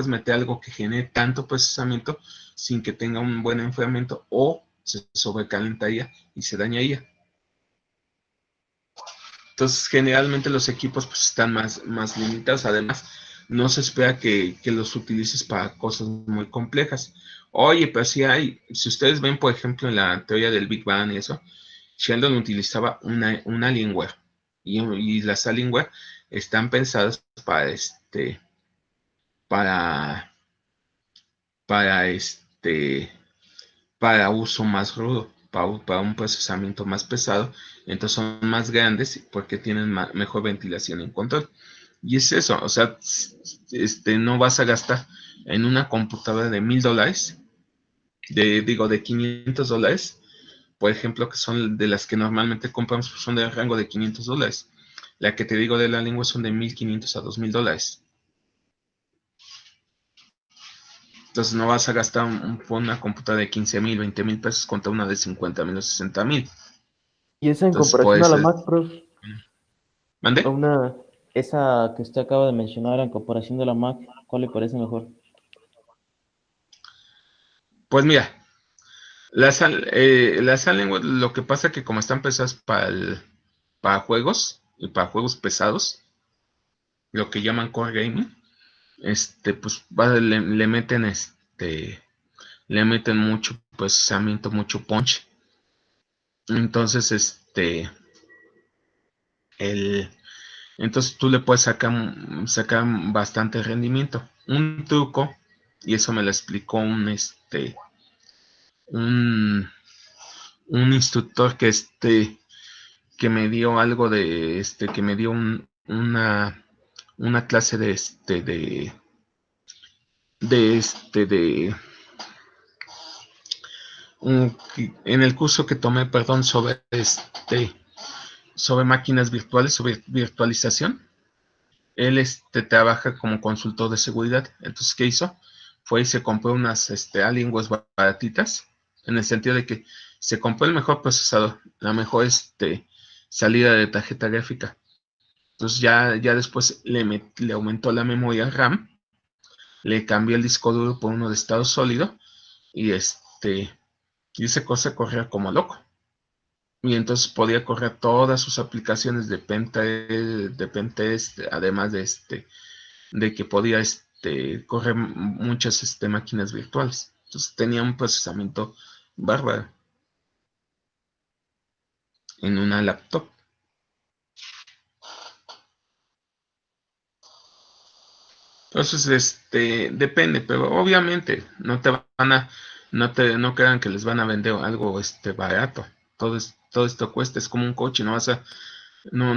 meter algo que genere tanto procesamiento sin que tenga un buen enfriamiento, o se sobrecalentaría y se dañaría. Entonces generalmente los equipos pues están más limitados. Además, no se espera que los utilices para cosas muy complejas. Oye, pero si ustedes ven, por ejemplo, en la teoría del Big Bang y eso, Sheldon utilizaba una Alienware, y las Alienware están pensadas para uso más rudo, para un procesamiento más pesado. Entonces son más grandes porque tienen mejor ventilación y control. Y es eso, o sea, no vas a gastar en una computadora de $1,000, de $500, por ejemplo, que son de las que normalmente compramos, pues son de rango de $500. La que te digo de la lengua son de $1,500 a $2,000. Entonces no vas a gastar una computadora de 15,000, 20,000 pesos contra una de 50,000 o 60,000. Y esa en Entonces comparación puede a la ser. Mac, prof, ¿Mande? esa que usted acaba de mencionar en comparación de la Mac, ¿cuál le parece mejor? Pues mira, las Alienware, lo que pasa que como están pensadas para juegos y para juegos pesados, lo que llaman core gaming, pues le meten mucho procesamiento, mucho punch. Entonces, entonces tú le puedes sacar bastante rendimiento. Un truco, y eso me lo explicó un, un instructor que me dio algo que me dio una clase en el curso que tomé, perdón, sobre máquinas virtuales, sobre virtualización. Él trabaja como consultor de seguridad. Entonces, ¿qué hizo? Fue y se compró unas Alienware baratitas, en el sentido de que se compró el mejor procesador, la mejor salida de tarjeta gráfica. Entonces ya después le aumentó la memoria RAM, le cambió el disco duro por uno de estado sólido y y esa cosa corría como loco. Y entonces podía correr todas sus aplicaciones de pentest, además de que podía correr muchas máquinas virtuales. Entonces tenía un procesamiento bárbaro en una laptop. Entonces, depende, pero obviamente no crean que les van a vender algo barato. Todo esto cuesta, es como un coche, no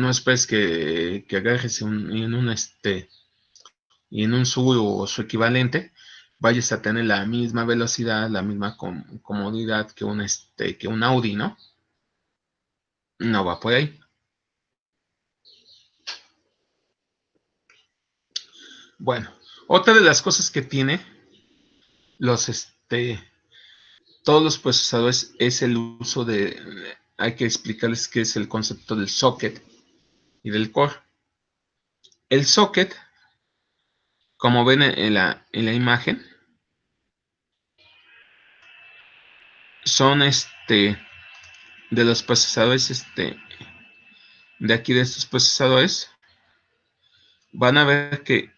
esperes que agarres y en un Subaru o su equivalente vayas a tener la misma velocidad, la misma comodidad que un Audi, ¿no? No va por ahí. Bueno, otra de las cosas que tiene todos los procesadores es el uso hay que explicarles qué es el concepto del socket y del core. El socket, como ven en la imagen, son de los procesadores, de aquí de estos procesadores, van a ver que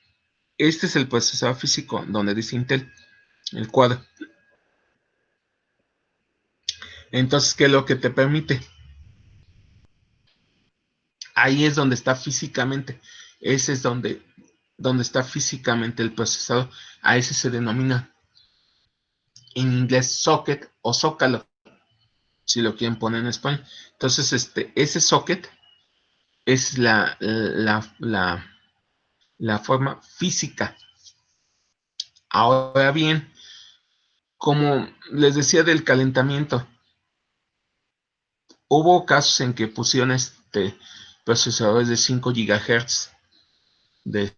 este es el procesador físico donde dice Intel, el cuadro. Entonces, ¿qué es lo que te permite? Ahí es donde está físicamente. Ese es donde está físicamente el procesador. A ese se denomina en inglés socket o zócalo, si lo quieren poner en español. Entonces, ese socket es la forma física. Ahora bien, como les decía del calentamiento, hubo casos en que pusieron procesadores de 5 GHz de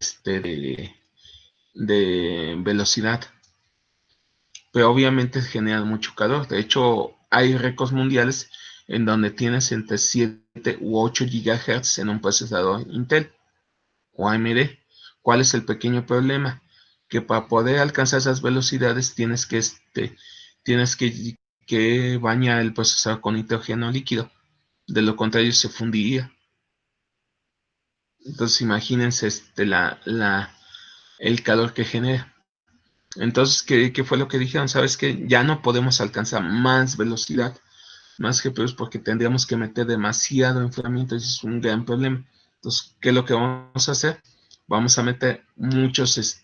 velocidad, pero obviamente generan mucho calor. De hecho, hay récords mundiales en donde tienes entre 7 u 8 GHz en un procesador Intel o AMD. ¿Cuál es el pequeño problema? Que para poder alcanzar esas velocidades tienes que bañar el procesador con nitrógeno líquido. De lo contrario se fundiría. Entonces imagínense el calor que genera. Entonces, ¿qué fue lo que dijeron? ¿Sabes qué? Ya no podemos alcanzar más velocidad, más GPUs, porque tendríamos que meter demasiado enfriamiento. Ese es un gran problema. Entonces, ¿qué es lo que vamos a hacer? Vamos a meter muchas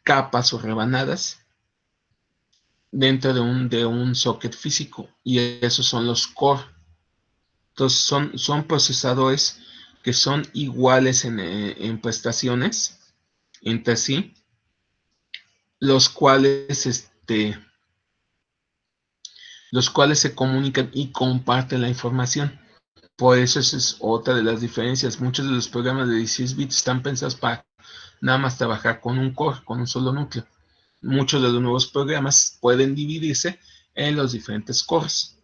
capas o rebanadas dentro de un socket físico, y esos son los core. Entonces, son procesadores que son iguales en prestaciones entre sí, los cuales se comunican y comparten la información. Por eso esa es otra de las diferencias. Muchos de los programas de 16 bits están pensados para nada más trabajar con un core, con un solo núcleo. Muchos de los nuevos programas pueden dividirse en los diferentes cores,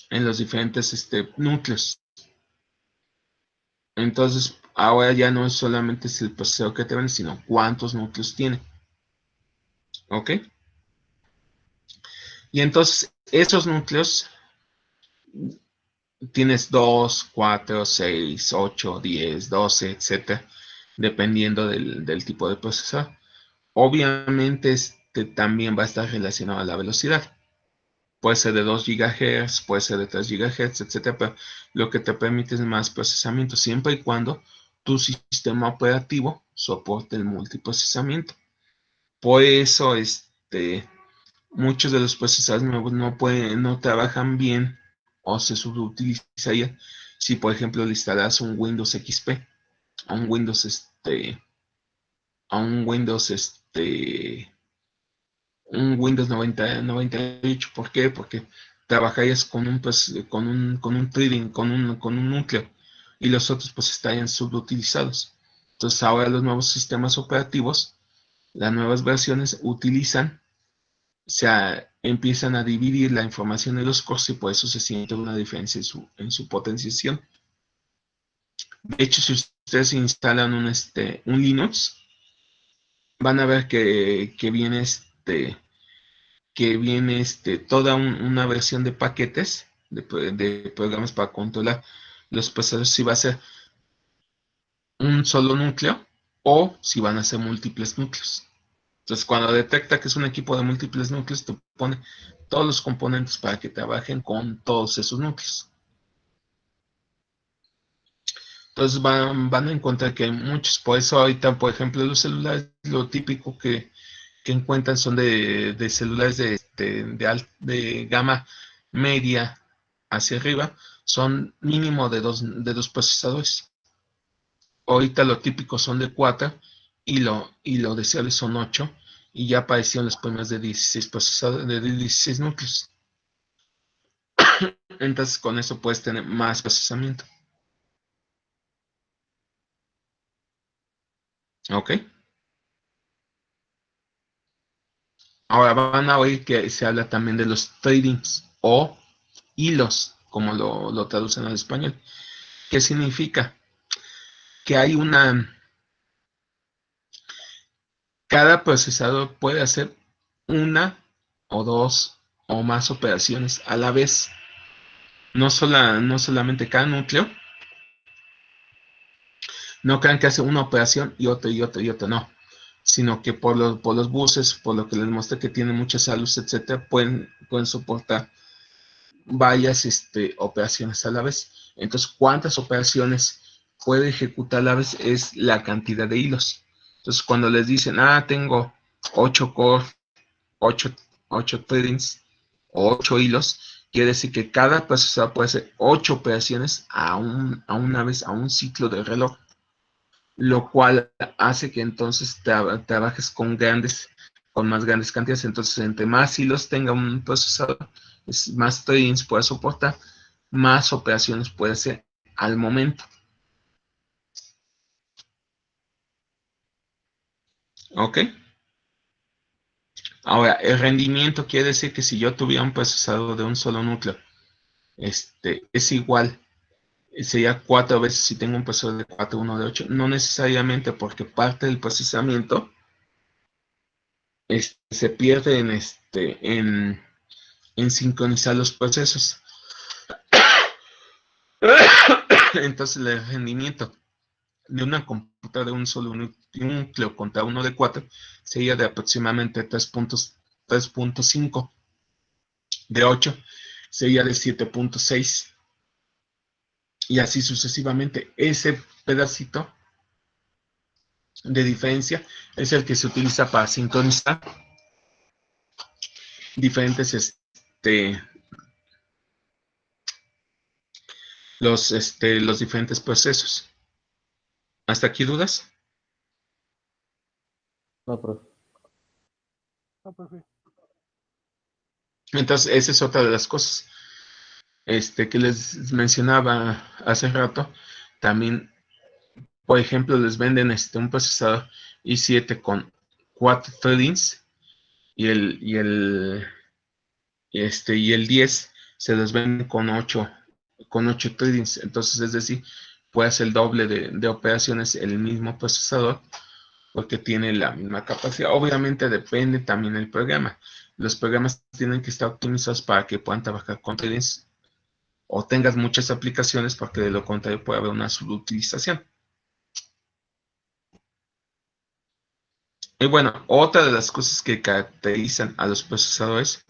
en los diferentes núcleos. Entonces, ahora ya no solamente es el procesador que te vende, sino cuántos núcleos tiene. ¿Ok? Y entonces, esos núcleos tienes 2, 4, 6, 8, 10, 12, etcétera, dependiendo del tipo de procesador. Obviamente, también va a estar relacionado a la velocidad. Puede ser de 2 GHz, puede ser de 3 GHz, etcétera, pero lo que te permite es más procesamiento, siempre y cuando tu sistema operativo soporte el multiprocesamiento. Por eso, muchos de los procesadores nuevos no trabajan bien o se subutilizarían si, por ejemplo, le instalas un Windows XP, a un Windows, un Windows 98. ¿Por qué? Porque trabajarías con un threading, con un núcleo, y los otros pues estarían subutilizados. Entonces ahora los nuevos sistemas operativos, las nuevas versiones empiezan a dividir la información de los cores y por eso se siente una diferencia en su potenciación. De hecho, si ustedes instalan un Linux, van a ver que viene toda una versión de paquetes de programas para controlar los procesadores, si va a ser un solo núcleo o si van a ser múltiples núcleos. Entonces, cuando detecta que es un equipo de múltiples núcleos, te pone todos los componentes para que trabajen con todos esos núcleos. Entonces van a encontrar que hay muchos. Por eso ahorita, por ejemplo, los celulares, lo típico que encuentran son de celulares de gama media hacia arriba, son mínimo de dos procesadores. Ahorita lo típico son de 4 y lo deseable son 8, y ya aparecieron los primeros de 16 procesadores, de 16 núcleos. Entonces con eso puedes tener más procesamiento. ¿Ok? Ahora van a oír que se habla también de los threadings o hilos, como lo traducen al español. ¿Qué significa? Que cada procesador puede hacer una o dos o más operaciones a la vez. No solamente cada núcleo. No crean que hace una operación y otra y otra y otra, no. Sino que por los buses, por lo que les mostré que tienen muchas salas, etcétera, pueden soportar varias operaciones a la vez. Entonces, ¿cuántas operaciones puede ejecutar a la vez? Es la cantidad de hilos. Entonces, cuando les dicen, tengo 8 core, 8 threadings o 8 hilos, quiere decir que cada procesador puede hacer 8 operaciones a una vez, a un ciclo de reloj, lo cual hace que entonces trabajes con más grandes cantidades. Entonces, entre más hilos tenga un procesador, más threadings puede soportar, más operaciones puede hacer al momento. ¿Ok? Ahora, el rendimiento quiere decir que si yo tuviera un procesador de un solo núcleo, es igual, sería 4 veces si tengo un procesador de 4, uno de 8. No necesariamente, porque parte del procesamiento se pierde en sincronizar los procesos. Entonces, el rendimiento de una computadora de un solo núcleo contra uno de 4 sería de aproximadamente 3.5. De 8 sería de 7.6. Y así sucesivamente. Ese pedacito de diferencia es el que se utiliza para sincronizar diferentes los diferentes procesos. ¿Hasta aquí dudas? No, profe. Ah, profe. Entonces, esa es otra de las cosas. que les mencionaba hace rato, también, por ejemplo, les venden un procesador i7 con 4 threadings y el 10 se los venden con 8 threadings. Entonces, es decir, puede hacer el doble de operaciones el mismo procesador porque tiene la misma capacidad. Obviamente depende también del programa. Los programas tienen que estar optimizados para que puedan trabajar con threadings o tengas muchas aplicaciones, porque de lo contrario puede haber una subutilización. Y bueno, otra de las cosas que caracterizan a los procesadores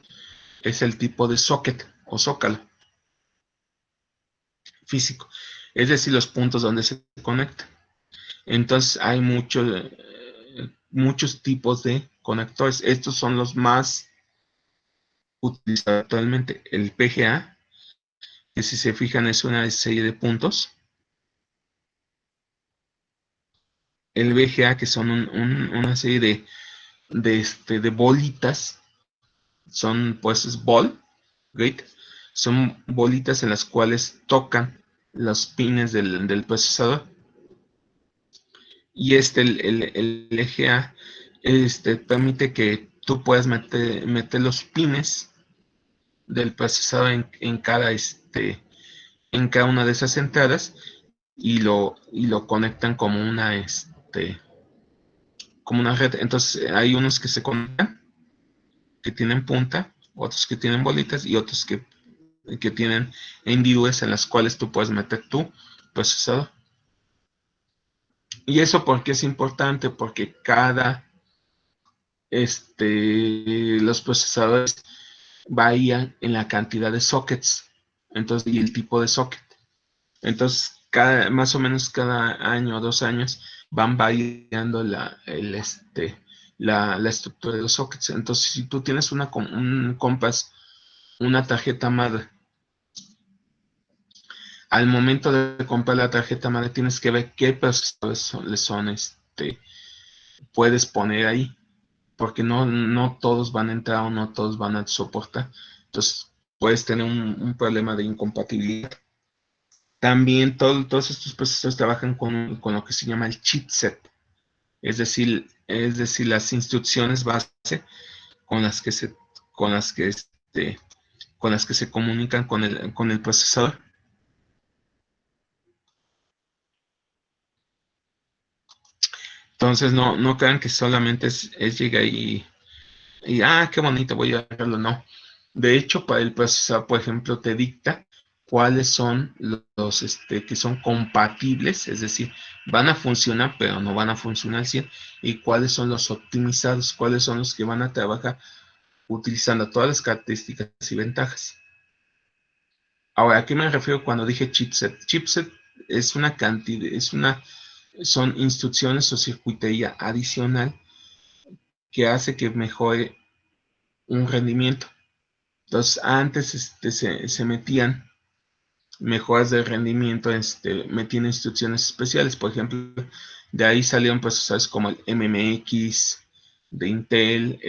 es el tipo de socket o zócalo físico, es decir, los puntos donde se conecta. Entonces hay muchos tipos de conectores. Estos son los más utilizados actualmente. El PGA, que si se fijan es una serie de puntos. El VGA, que son una serie de bolitas. Son pues ball, ¿right? Son bolitas en las cuales tocan los pines del procesador. Y el EGA, permite que tú puedas meter los pines del procesador en cada una de esas entradas y lo conectan como una red. Entonces hay unos que se conectan, que tienen punta, otros que tienen bolitas y otros que tienen hendiduras en las cuales tú puedes meter tu procesador. ¿Y eso por qué es importante? Porque los procesadores varían en la cantidad de sockets, entonces, y el tipo de socket. Entonces, más o menos cada año o 2 años van variando la estructura de los sockets. Entonces, si tú tienes compras una tarjeta madre, al momento de comprar la tarjeta madre tienes que ver qué procesadores puedes poner ahí, porque no todos van a entrar o no todos van a soportar. Entonces, puedes tener un problema de incompatibilidad. También todos estos procesadores trabajan con lo que se llama el chipset, es decir, las instrucciones base con las que se, con las que, con las que se comunican con el procesador. Entonces, no crean que solamente es llegar y qué bonito, voy a verlo. No. De hecho, para el procesador, por ejemplo, te dicta cuáles son los que son compatibles, es decir, van a funcionar, pero no van a funcionar al 100, y cuáles son los optimizados, cuáles son los que van a trabajar utilizando todas las características y ventajas. Ahora, ¿a qué me refiero cuando dije chipset? Chipset es una cantidad, son instrucciones o circuitería adicional que hace que mejore un rendimiento. Entonces, antes se metían mejoras de rendimiento, metían instrucciones especiales. Por ejemplo, de ahí salieron procesadores como el MMX de Intel,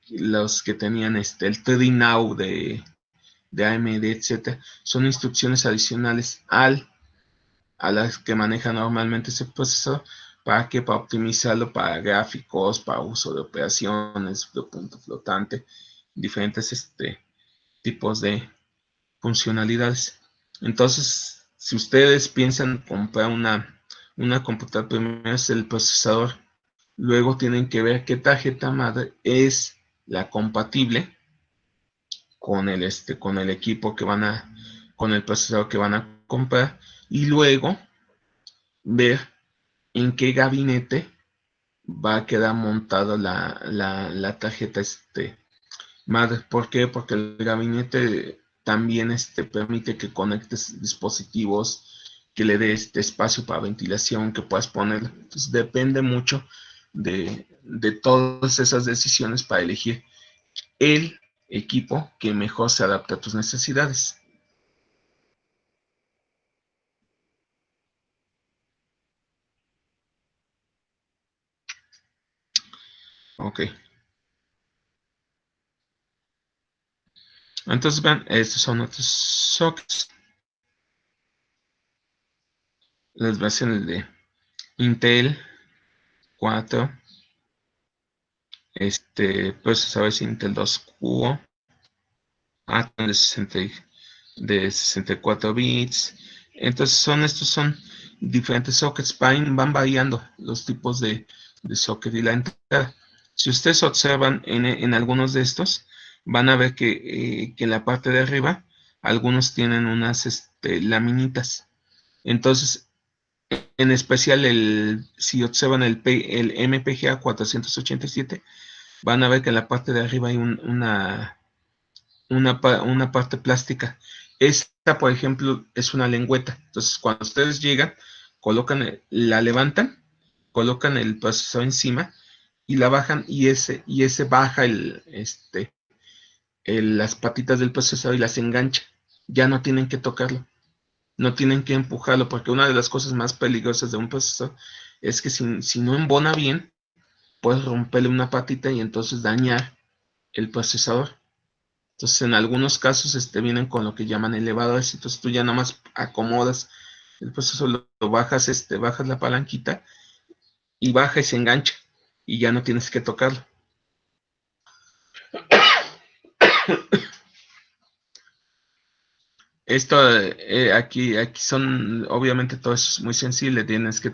los que tenían el 3D Now de AMD, etc. Son instrucciones adicionales a las que maneja normalmente ese procesador. Para optimizarlo para gráficos, para uso de operaciones, de punto flotante, diferentes tipos de funcionalidades. Entonces, si ustedes piensan comprar una computadora, primero es el procesador, luego tienen que ver qué tarjeta madre es la compatible con el equipo con el procesador que van a comprar, y luego ver en qué gabinete va a quedar montada la tarjeta madre. ¿Por qué? Porque el gabinete también permite que conectes dispositivos, que le dé espacio para ventilación, que puedas poner. Entonces depende mucho de todas esas decisiones para elegir el equipo que mejor se adapte a tus necesidades. Ok. Entonces vean, estos son otros sockets. Las versiones de Intel 4, procesadores Intel 2 Cubo, Atom de 64 bits. Entonces estos son diferentes sockets, van variando los tipos de socket y la entrada. Si ustedes observan en algunos de estos, van a ver que en la parte de arriba, algunos tienen unas laminitas. Entonces, en especial, si observan el MPGA 487, van a ver que en la parte de arriba hay una parte plástica. Esta, por ejemplo, es una lengüeta. Entonces, cuando ustedes llegan, la levantan, colocan el procesador encima y la bajan, y ese baja las patitas del procesador y las engancha. Ya no tienen que tocarlo, no tienen que empujarlo, porque una de las cosas más peligrosas de un procesador es que si no embona bien, puedes romperle una patita y entonces dañar el procesador. Entonces, en algunos casos vienen con lo que llaman elevadores. Entonces, tú ya nada más acomodas el proceso, lo bajas, bajas la palanquita y baja y se engancha. Y ya no tienes que tocarlo. Esto, aquí son, obviamente todo eso es muy sensible. Tienes que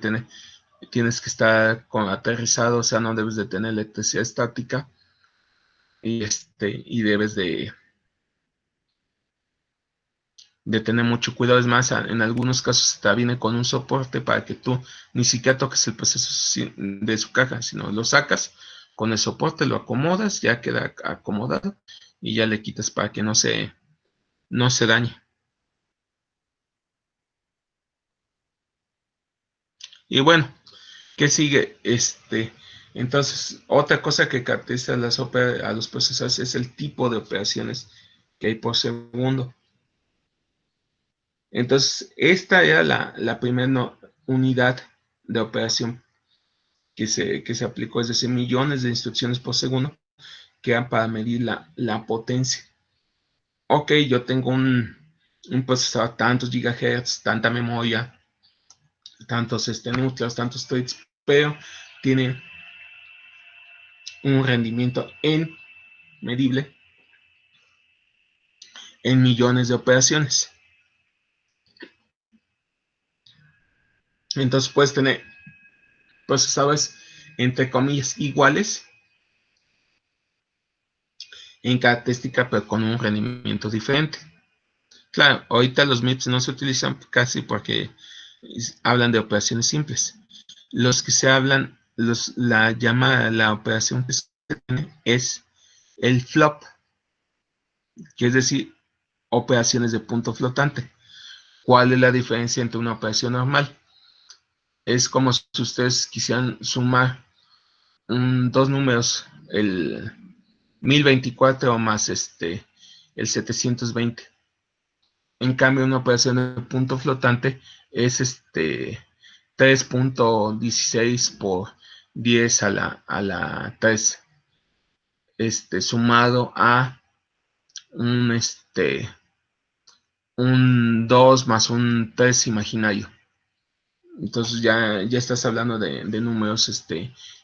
estar aterrizado, o sea, no debes de tener electricidad estática. Y debes de tener mucho cuidado. Es más, en algunos casos hasta viene con un soporte para que tú ni siquiera toques el proceso de su caja, sino lo sacas con el soporte, lo acomodas, ya queda acomodado y ya le quitas para que no se dañe. Y bueno, ¿qué sigue? Entonces, otra cosa que caracteriza a los procesadores es el tipo de operaciones que hay por segundo. Entonces, esta era la primera unidad de operación que se aplicó, es decir, millones de instrucciones por segundo, que eran para medir la potencia. Ok, yo tengo un procesador, tantos gigahertz, tanta memoria, tantos núcleos, tantos threads, pero tiene un rendimiento medible en millones de operaciones. Entonces puedes tener procesadores entre comillas iguales en característica, pero con un rendimiento diferente. Claro, ahorita los MIPS no se utilizan casi porque hablan de operaciones simples. Los que se hablan, la operación que se tiene es el flop, que es decir, operaciones de punto flotante. ¿Cuál es la diferencia entre una operación normal? Es como si ustedes quisieran sumar dos números, el 1024 más el 720. En cambio, una operación de punto flotante es 3.16 por 10 a la 3, sumado a un 2 más un 3 imaginario. Entonces ya estás hablando de números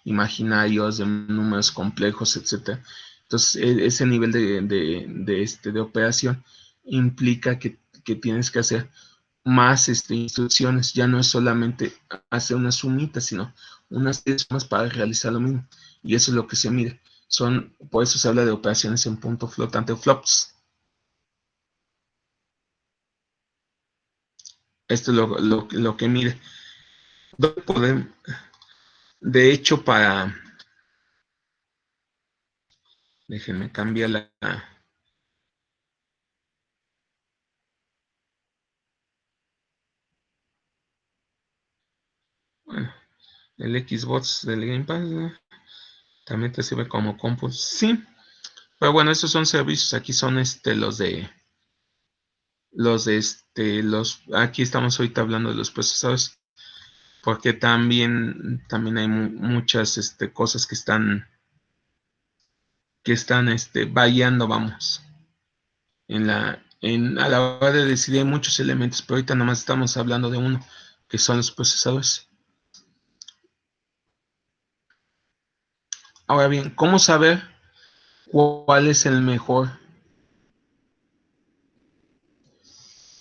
imaginarios, de números complejos, etc. Entonces ese nivel de operación implica que tienes que hacer más instrucciones. Ya no es solamente hacer una sumita, sino unas 10 sumas para realizar lo mismo. Y eso es lo que se mide. Por eso se habla de operaciones en punto flotante o flops. Esto es lo que mide. De hecho, déjenme cambiar bueno, el Xbox del Game Pass también te sirve como compu. Sí, pero bueno, estos son servicios. Aquí son aquí estamos ahorita hablando de los procesadores, porque también hay muchas cosas que están variando, vamos. a la hora de decidir muchos elementos, pero ahorita nomás estamos hablando de uno, que son los procesadores. Ahora bien, ¿cómo saber cuál es el mejor?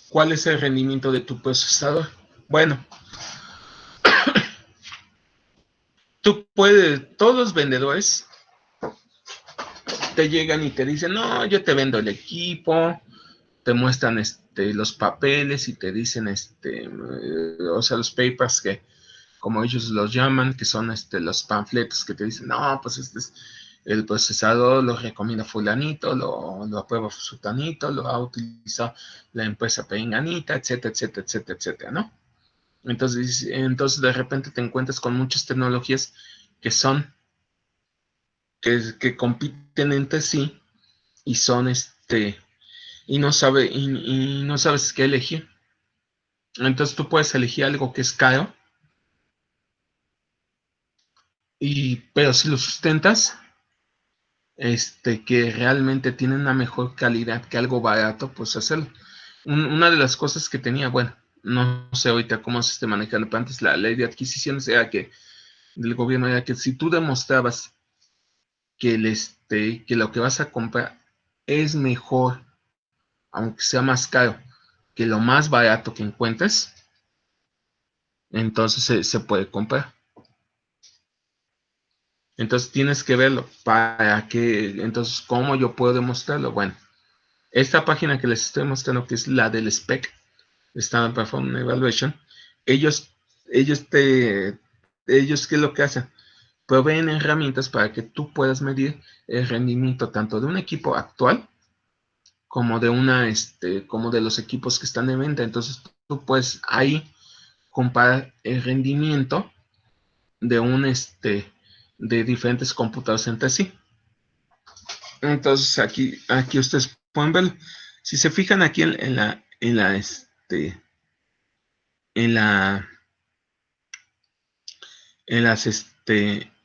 ¿Cuál es el rendimiento de tu procesador? Bueno, todos los vendedores te llegan y te dicen, no, yo te vendo el equipo, te muestran los papeles y te dicen, o sea, los papers que, como ellos los llaman, que son los panfletos que te dicen, no, pues este es el procesador, lo recomienda fulanito, lo aprueba sutanito, lo ha utilizado la empresa perenganita, etcétera, etcétera, etcétera, etcétera, ¿no? Entonces de repente te encuentras con muchas tecnologías que son, que compiten entre sí y son y no sabes qué elegir. Entonces tú puedes elegir algo que es caro, pero si lo sustentas, que realmente tiene una mejor calidad que algo barato, pues hacerlo. Una de las cosas que tenía, bueno, no sé ahorita cómo se esté manejando, pero antes la ley de adquisiciones era del gobierno era que si tú demostrabas que lo que vas a comprar es mejor, aunque sea más caro, que lo más barato que encuentres, entonces se puede comprar. Entonces tienes que verlo entonces, ¿cómo yo puedo demostrarlo? Bueno, esta página que les estoy mostrando, que es la del SPEC, Standard Performance Evaluation, ellos ¿qué es lo que hacen? Proveen herramientas para que tú puedas medir el rendimiento tanto de un equipo actual como como de los equipos que están en venta. Entonces tú puedes ahí comparar el rendimiento de de diferentes computadoras entre sí. Entonces aquí ustedes pueden verlo. Si se fijan aquí en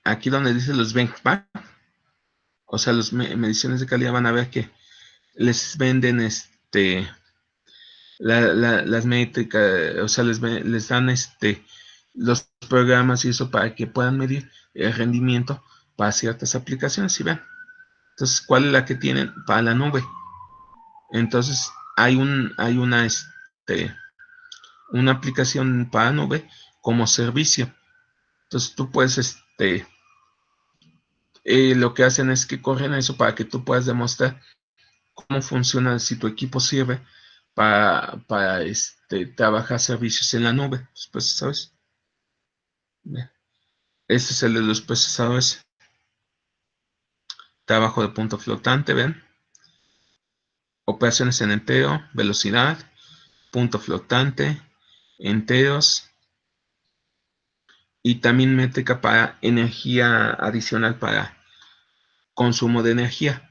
aquí donde dice los benchmark, o sea, las mediciones de calidad, van a ver que les venden las métricas, o sea, les dan los programas y eso para que puedan medir el rendimiento para ciertas aplicaciones, ¿sí ven? Entonces, ¿cuál es la que tienen para la nube? Entonces, hay una aplicación para nube como servicio. Entonces, tú puedes, lo que hacen es que corren eso para que tú puedas demostrar cómo funciona, si tu equipo sirve para trabajar servicios en la nube. Pues, ¿sabes? Este es el de los procesadores. Trabajo de punto flotante, ¿ven? Operaciones en entero, velocidad, punto flotante, enteros, y también métrica para energía adicional para consumo de energía.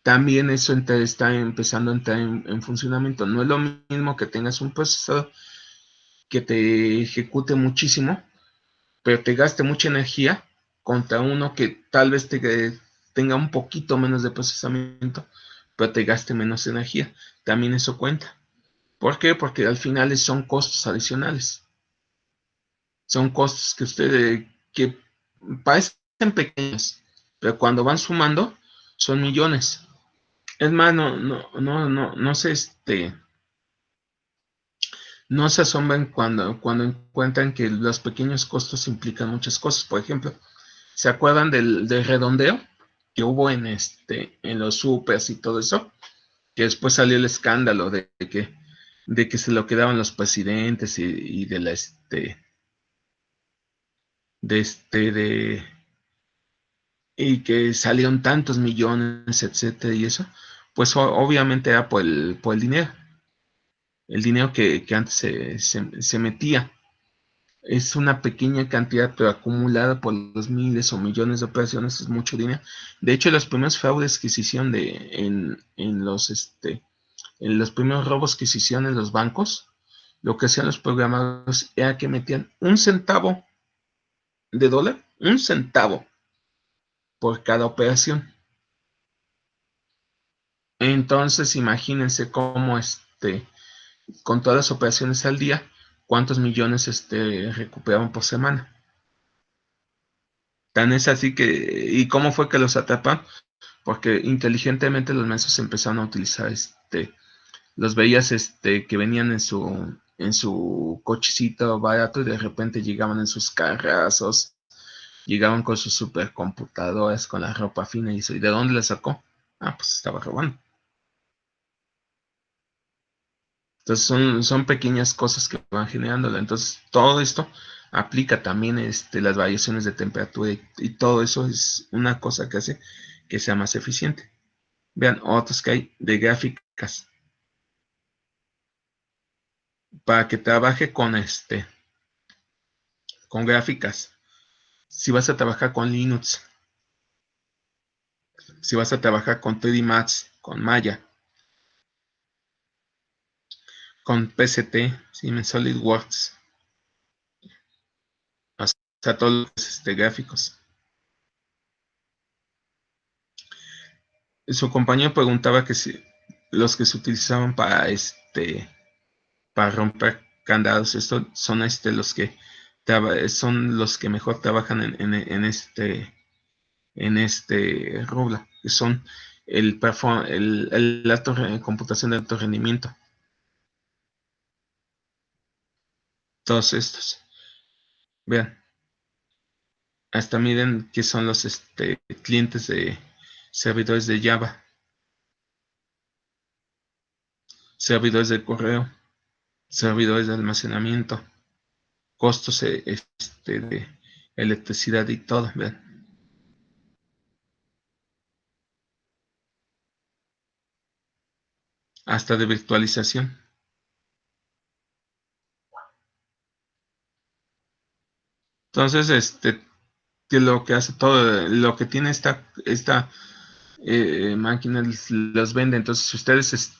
También eso está empezando a entrar en funcionamiento. No es lo mismo que tengas un procesador que te ejecute muchísimo, pero te gaste mucha energía, contra uno que tal vez tenga un poquito menos de procesamiento, pero te gaste menos energía. También eso cuenta. ¿Por qué? Porque al final son costos adicionales. Son costos que parecen pequeños, pero cuando van sumando son millones. Es más, no se asombren cuando encuentran que los pequeños costos implican muchas cosas. Por ejemplo, ¿se acuerdan del redondeo que hubo en los supers y todo eso? Que después salió el escándalo de que se lo quedaban los presidentes y de la y que salieron tantos millones, etcétera, y eso, pues obviamente era por el dinero. El dinero que antes se metía. Es una pequeña cantidad, pero acumulada por los miles o millones de operaciones es mucho dinero. De hecho, los primeros fraudes que se hicieron en los primeros robos que se hicieron en los bancos, lo que hacían los programadores era que metían $1 de dólar, $1 por cada operación. Entonces, imagínense cómo con todas las operaciones al día, cuántos millones recuperaban por semana. Tan es así que, ¿y cómo fue que los atrapan? Porque inteligentemente los mensos empezaron a utilizar, los veías que venían en su cochecito barato y de repente llegaban en sus carrazos, llegaban con sus supercomputadoras, con la ropa fina y eso. ¿Y de dónde la sacó? Ah, pues estaba robando. Entonces son pequeñas cosas que van generándolo. Entonces todo esto aplica también las variaciones de temperatura y todo eso es una cosa que hace que sea más eficiente. Vean otros que hay de gráficas. Para que trabaje con gráficas. Si vas a trabajar con Linux, si vas a trabajar con 3D Max, con Maya, con PCT, SolidWorks, o sea, todos los gráficos. Su compañero preguntaba que si los que se utilizaban para romper candados, estos son son los que mejor trabajan en este rublo, que son el computación de alto rendimiento. Todos estos. Vean. Hasta miren que son los clientes de servidores de Java. Servidores de correo. Servidores de almacenamiento. Costos de electricidad y todo. Vean. Hasta de virtualización. Entonces, que lo que hace todo, lo que tiene esta máquina los vende. Entonces, si ustedes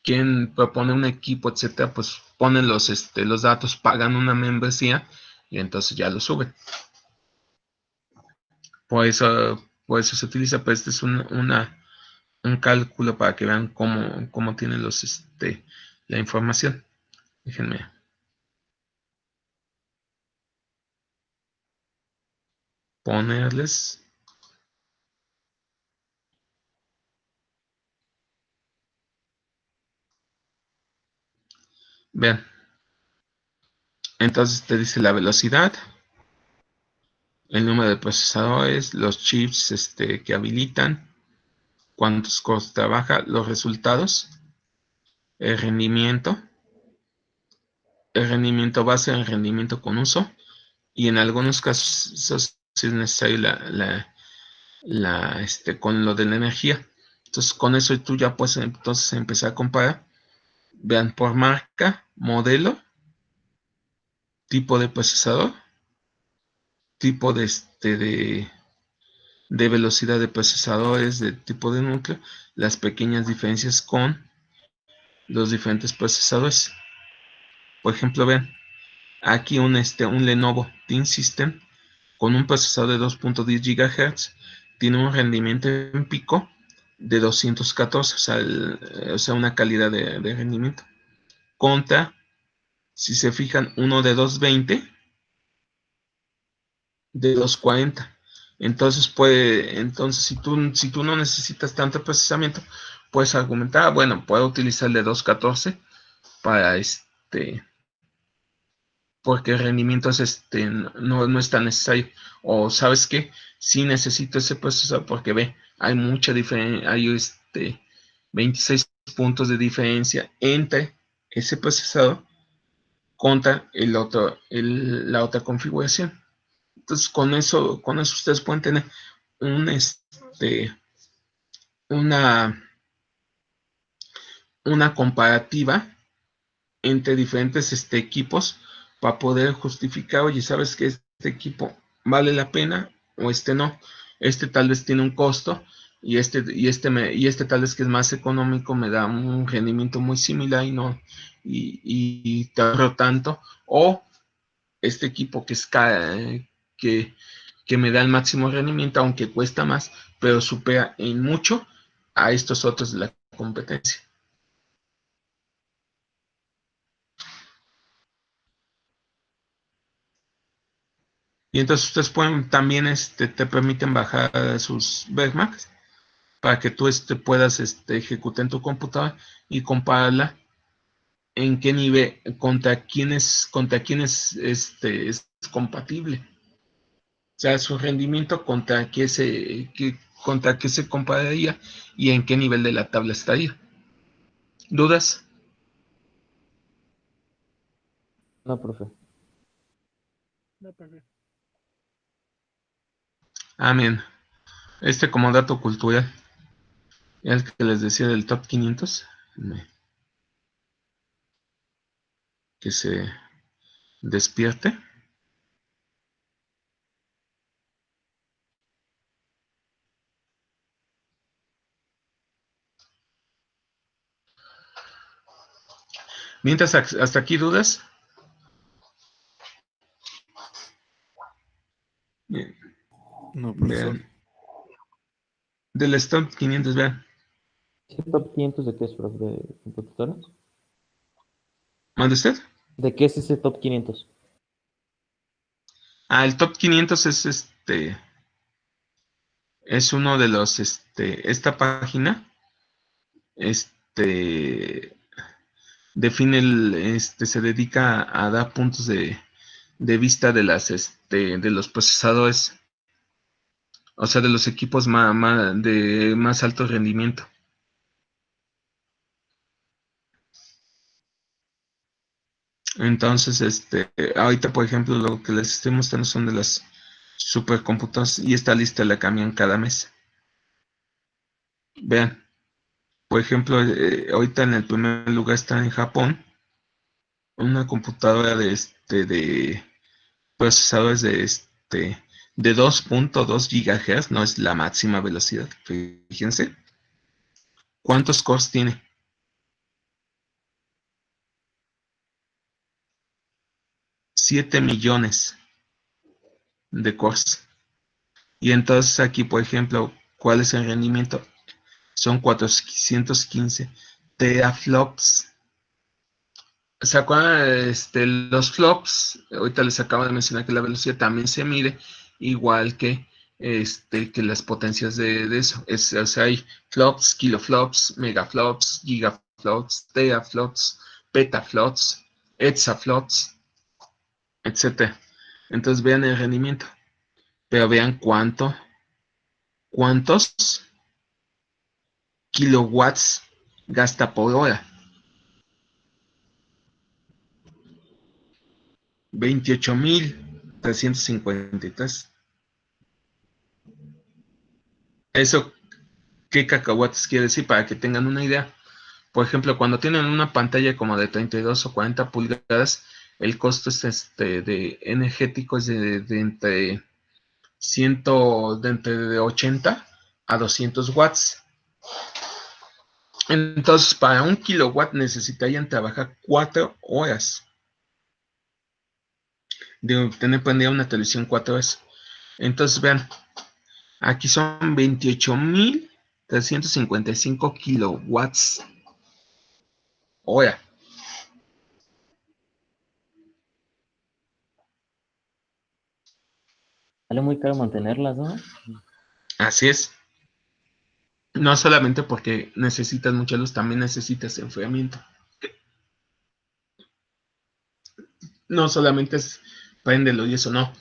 quieren proponer un equipo, etcétera, pues ponen los datos, pagan una membresía y entonces ya lo suben. Por eso se utiliza, pues este es un cálculo para que vean cómo tienen la información. Déjenme ponerles. Vean. Entonces te dice la velocidad, el número de procesadores, los chips que habilitan, cuántos cores trabaja, los resultados, el rendimiento base, el rendimiento con uso, y en algunos casos si es necesario con lo de la energía. Entonces con eso tú ya puedes entonces empezar a comparar. Vean por marca, modelo, tipo de procesador, tipo de velocidad de procesadores, de tipo de núcleo, las pequeñas diferencias con los diferentes procesadores. Por ejemplo, vean, aquí un Lenovo ThinkSystem con un procesador de 2.10 GHz tiene un rendimiento en pico de 214, o sea una calidad de rendimiento. Contra, si se fijan, uno de 220, de 240. Entonces si tú no necesitas tanto procesamiento, puedes argumentar, bueno, puedo utilizar el de 214 para porque el rendimiento es no es tan necesario. O sabes que sí necesito ese procesador porque ve, hay mucha diferencia, hay 26 puntos de diferencia entre ese procesador contra la otra configuración. Entonces con eso ustedes pueden tener una comparativa entre diferentes equipos para poder justificar, oye, ¿sabes que este equipo vale la pena o no? Tal vez tiene un costo y tal vez que es más económico me da un rendimiento muy similar y te ahorro tanto, o este equipo que me da el máximo rendimiento aunque cuesta más, pero supera en mucho a estos otros de la competencia. Y entonces ustedes pueden también, te permiten bajar sus benchmarks para que tú puedas ejecutar en tu computadora y compararla en qué nivel, contra quién es compatible. O sea, su rendimiento contra qué se compararía y en qué nivel de la tabla estaría. ¿Dudas? No, profe. Amén. Como dato cultural, el que les decía del top 500, que se despierte. Mientras, hasta aquí, ¿dudas? Bien. No, profesor. Vean. Del top 500, vean. ¿Ese top 500 de qué es, profe? ¿De computadoras? ¿Mande usted? ¿De qué es ese top 500? El top 500 es uno de los, esta página, define se dedica a dar puntos de vista de los procesadores, o sea, de los equipos de más alto rendimiento. Entonces, ahorita, por ejemplo, lo que les estoy mostrando son de las supercomputadoras y esta lista la cambian cada mes. Vean, por ejemplo, ahorita en el primer lugar está en Japón una computadora de procesadores de 2.2 GHz, no es la máxima velocidad, fíjense. ¿Cuántos cores tiene? 7 millones de cores. Y entonces aquí, por ejemplo, ¿cuál es el rendimiento? Son 415 teraflops. ¿Se acuerdan? Los flops, ahorita les acabo de mencionar que la velocidad también se mide, igual que, que las potencias de eso. O sea, hay flops, kiloflops, megaflops, gigaflops, teraflops, petaflops, exaflops, etc. Entonces vean el rendimiento, pero vean cuántos kilowatts gasta por hora. 28,353. ¿Eso qué cacahuates quiere decir? Para que tengan una idea. Por ejemplo, cuando tienen una pantalla como de 32 o 40 pulgadas, el costo es de energético es de entre 80 a 200 watts. Entonces, para 1 kilowatt necesitarían trabajar 4 horas. De tener prendida una televisión 4 horas. Entonces, vean, aquí son 28,355 kilowatts hora. Sale muy caro mantenerlas, ¿no? Así es. No solamente porque necesitas mucha luz, también necesitas enfriamiento. No solamente es préndelo y eso no.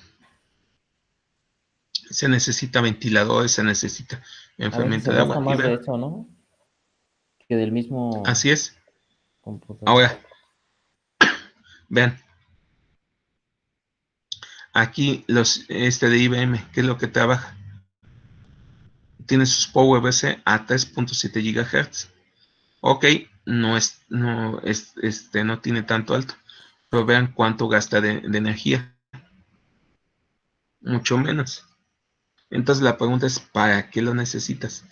Se necesita ventiladores, se necesita A veces enfriamiento se de gasta agua. más de eso, ¿no? Que del mismo Así es. computador. Ahora, vean. Aquí de IBM, ¿qué es lo que trabaja? Tiene sus PowerPC a 3.7 GHz. Ok, no tiene tanto alto. Pero vean cuánto gasta de energía. Mucho menos. Entonces la pregunta es, ¿para qué lo necesitas?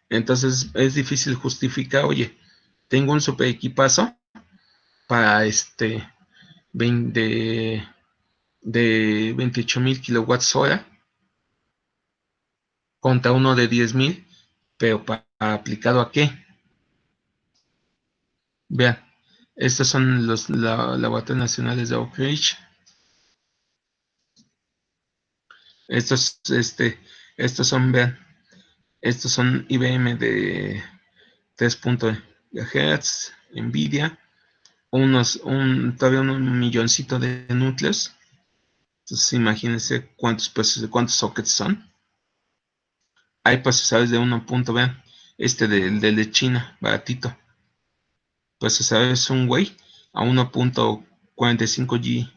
Entonces es difícil justificar, oye, tengo un super equipazo para de 28,000 kilowatts hora contra uno de 10,000, pero para ¿Aplicado a qué? Vean, estos son los laboratorios nacionales de Oak Ridge. Estos son, vean, estos son IBM de 3 GHz, Nvidia, todavía un milloncito de núcleos. Entonces imagínense cuántos sockets son. Hay procesadores de 1. Vean, del de China, baratito. Procesadores Sunway a 1.45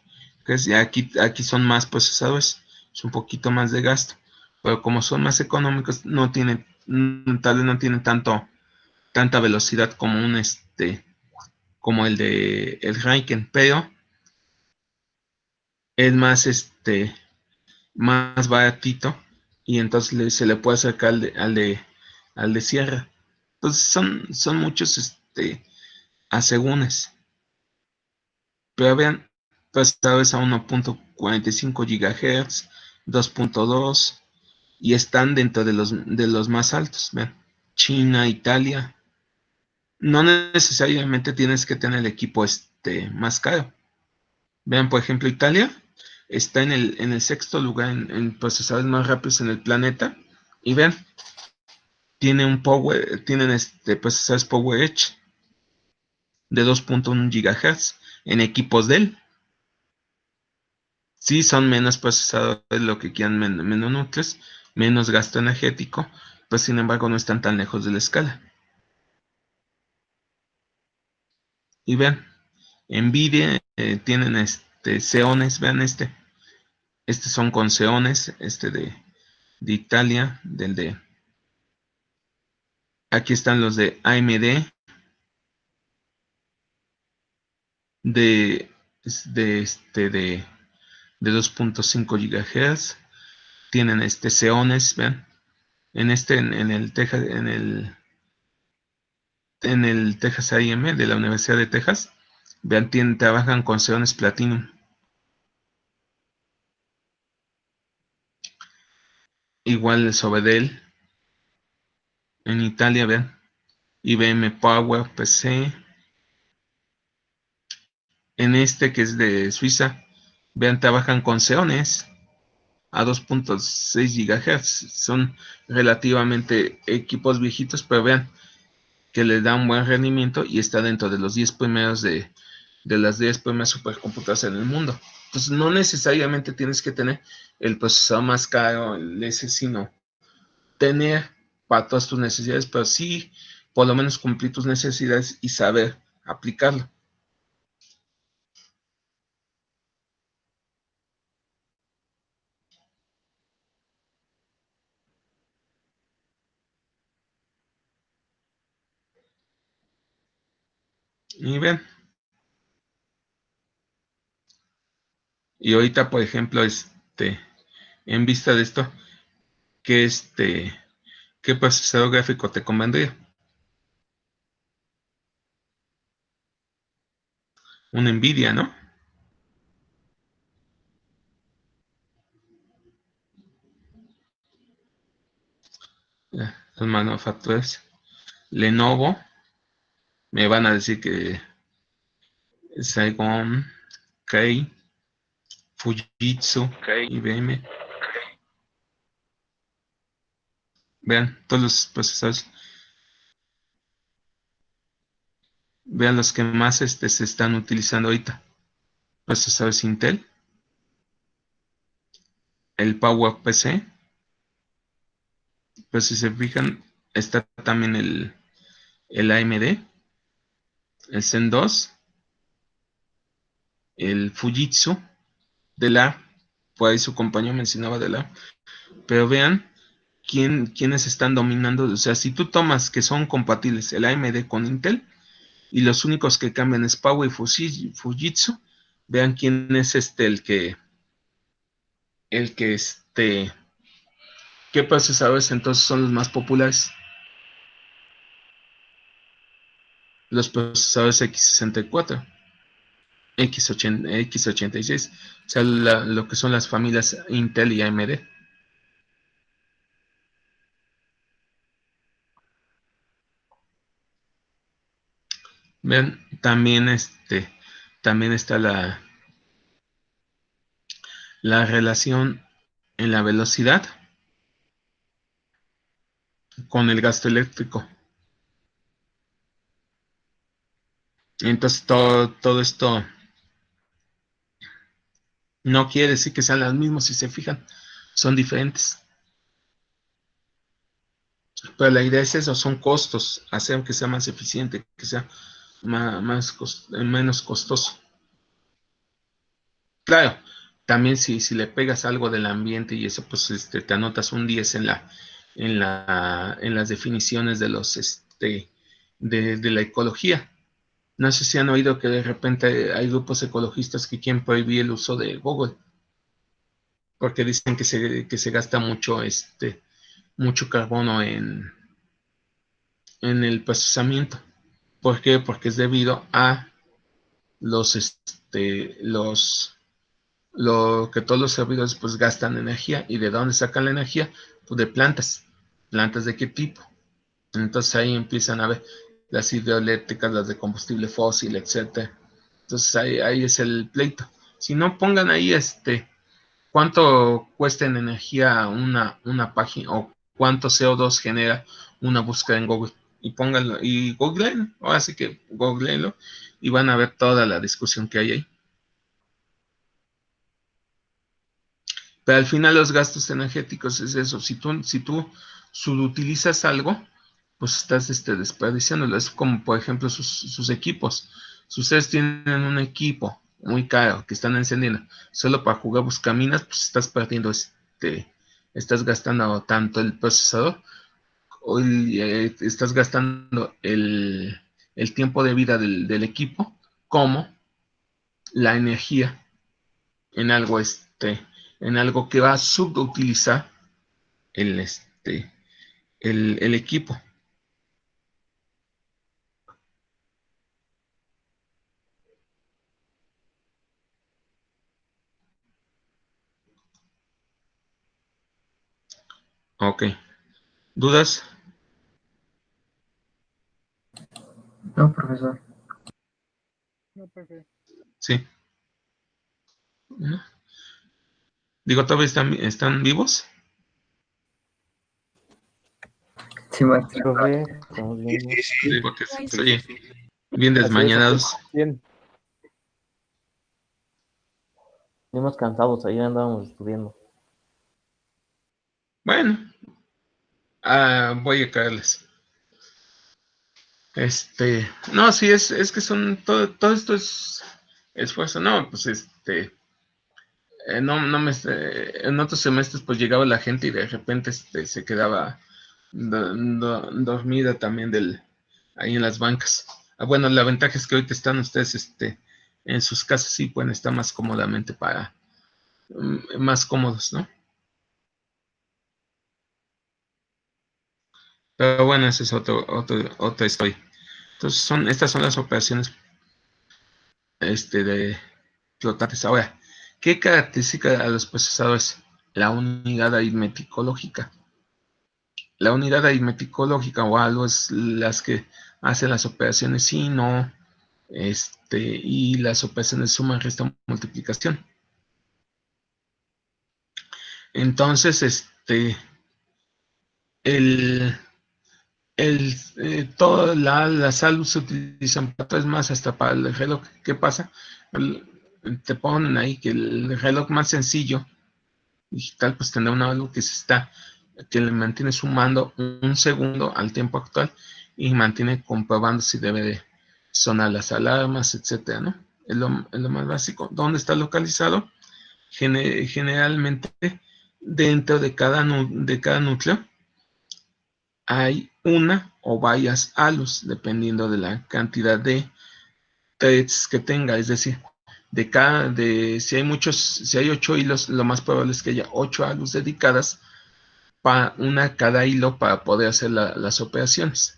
GHz. Y aquí son más procesadores, es un poquito más de gasto. Pero como son más económicos, tal vez no tienen tanta velocidad como como el de el Ryzen, pero es más baratito y entonces se le puede acercar al de Sierra. Entonces son muchos asegúnes. Pero vean, procesadores a 1.45 GHz, 2.2 y están dentro de los más altos. Vean, China, Italia. No necesariamente tienes que tener el equipo más caro. Vean, por ejemplo, Italia está en el 6º lugar en procesadores más rápidos en el planeta. Y vean, tienen procesadores PowerEdge de 2.1 GHz en equipos Dell. Sí, son menos procesadores, lo que quieran, menos núcleos, menos gasto energético, pues sin embargo no están tan lejos de la escala. Y vean, Nvidia tienen Xeones, vean estos son con Xeones, de Italia, aquí están los de AMD, de 2.5 GHz, tienen Xeones, vean, en el Texas, en el Texas A&M de la Universidad de Texas, vean, trabajan con Xeones Platinum. Igual sobre Dell. En Italia, vean, IBM Power PC. En que es de Suiza, vean, trabajan con Xeones a 2.6 GHz. Son relativamente equipos viejitos, pero vean que le da un buen rendimiento y está dentro de los 10 primeros de las 10 primeras supercomputadoras en el mundo. Entonces no necesariamente tienes que tener el procesador más caro, sino tener para todas tus necesidades, pero sí por lo menos cumplir tus necesidades y saber aplicarlo. Y ven. Y ahorita, por ejemplo, en vista de esto, ¿qué procesador gráfico te convendría? Un Nvidia, ¿no? Los manufactureros. Lenovo. Me van a decir que Saigon, Kei, Fujitsu, IBM. Vean, todos los procesadores. Vean los que más se están utilizando ahorita. Procesadores Intel. El PowerPC. Pues si se fijan, está también el AMD. El Zen 2. El Fujitsu. De por ahí su compañero mencionaba de pero vean quiénes están dominando. O sea, si tú tomas que son compatibles el AMD con Intel y los únicos que cambian es Power y Fujitsu, vean quién es qué procesadores entonces son los más populares. Los procesadores x64, x86, o sea, lo que son las familias Intel y AMD. Ven, también también está la relación en la velocidad con el gasto eléctrico. Entonces todo esto no quiere decir que sean las mismas, si se fijan, son diferentes. Pero la idea es eso, son costos, hacer que sea más eficiente, que sea menos costoso. Claro, también si le pegas algo del ambiente y eso, pues te anotas un 10 en las definiciones de de la ecología. No sé si han oído que de repente hay grupos ecologistas que quieren prohibir el uso de Google, porque dicen que se gasta mucho carbono en el procesamiento. ¿Por qué? Porque es debido a que todos los servidores pues gastan energía. ¿Y de dónde sacan la energía? Pues de plantas. ¿Plantas de qué tipo? Entonces ahí empiezan a ver las hidroeléctricas, las de combustible fósil, etcétera. Entonces ahí es el pleito. Si no, pongan ahí cuánto cuesta en energía una página, o cuánto CO2 genera una búsqueda en Google, y pónganlo, y googleen, ahora sí que googleenlo, y van a ver toda la discusión que hay ahí. Pero al final los gastos energéticos es eso. Si tú subutilizas algo, pues estás desperdiciándolo. Es como, por ejemplo, sus equipos. Si ustedes tienen un equipo muy caro que están encendiendo solo para jugar buscaminas, pues estás perdiendo estás gastando tanto el procesador, estás gastando el tiempo de vida del equipo, como la energía en algo que va a subutilizar el equipo. Ok. ¿Dudas? No, profesor. Sí. ¿No? Digo, ¿todavía están vivos? Sí, maestro. Profe, estamos viendo. Digo que se oye bien Así es, desmañanados. bien. Venimos cansados, ayer andábamos estudiando. Bueno, voy a caerles. No, sí, es que todo esto es esfuerzo. No, pues en otros semestres pues llegaba la gente y de repente se quedaba dormida también ahí en las bancas. Bueno, la ventaja es que ahorita están ustedes en sus casas y pueden estar más cómodamente más cómodos, ¿no? Pero bueno, esa es otra historia. Entonces estas son las operaciones de flotantes. Ahora, ¿qué caracteriza a los procesadores? La unidad aritmético lógica. La unidad aritmético lógica o algo es las que hacen las operaciones sí, no, y las operaciones suma, resta, multiplicación. Entonces, toda la salud se utilizan para todo, es más, hasta para el reloj. ¿Qué pasa? Te ponen ahí que el reloj más sencillo digital pues tendrá algo que le mantiene sumando un segundo al tiempo actual y mantiene comprobando si debe de sonar las alarmas, etcétera, ¿no? Es lo más básico. ¿Dónde está localizado? Generalmente dentro de cada núcleo hay una o varias ALUs, dependiendo de la cantidad de threads que tenga. Es decir, si hay 8 hilos, lo más probable es que haya 8 ALUs dedicadas para cada hilo para poder hacer las operaciones.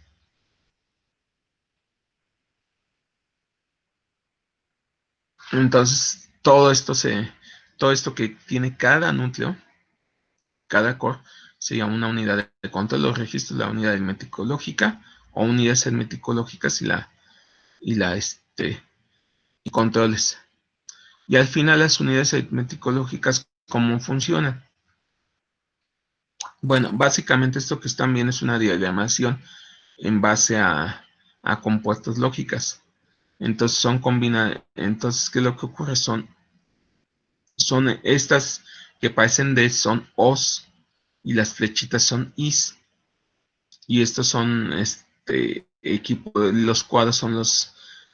Entonces, todo esto que tiene cada núcleo, cada core, se llama una unidad de control. Los registros, la unidad hermético-lógica o unidades hermético-lógicas, y y controles. Y al final las unidades aritmético-lógicas, ¿cómo funcionan? Bueno, básicamente esto que están viendo es una diagramación en base a compuestas lógicas. Entonces entonces, ¿qué es lo que ocurre? Son estas que parecen D, son O's, y las flechitas son I's. Y estos son los cuadros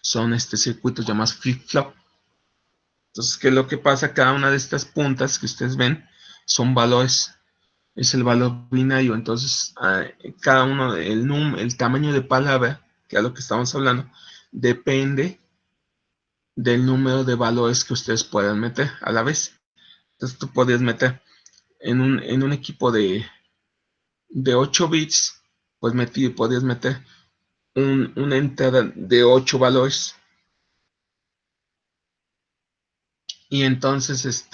son circuitos llamados flip-flop. Entonces, ¿qué es lo que pasa? Cada una de estas puntas que ustedes ven son valores. Es el valor binario. Entonces, cada uno, el tamaño de palabra, que es lo que estamos hablando, depende del número de valores que ustedes puedan meter a la vez. Entonces, tú podrías meter en un equipo de 8 bits, pues podrías meter una entrada de 8 valores. Y entonces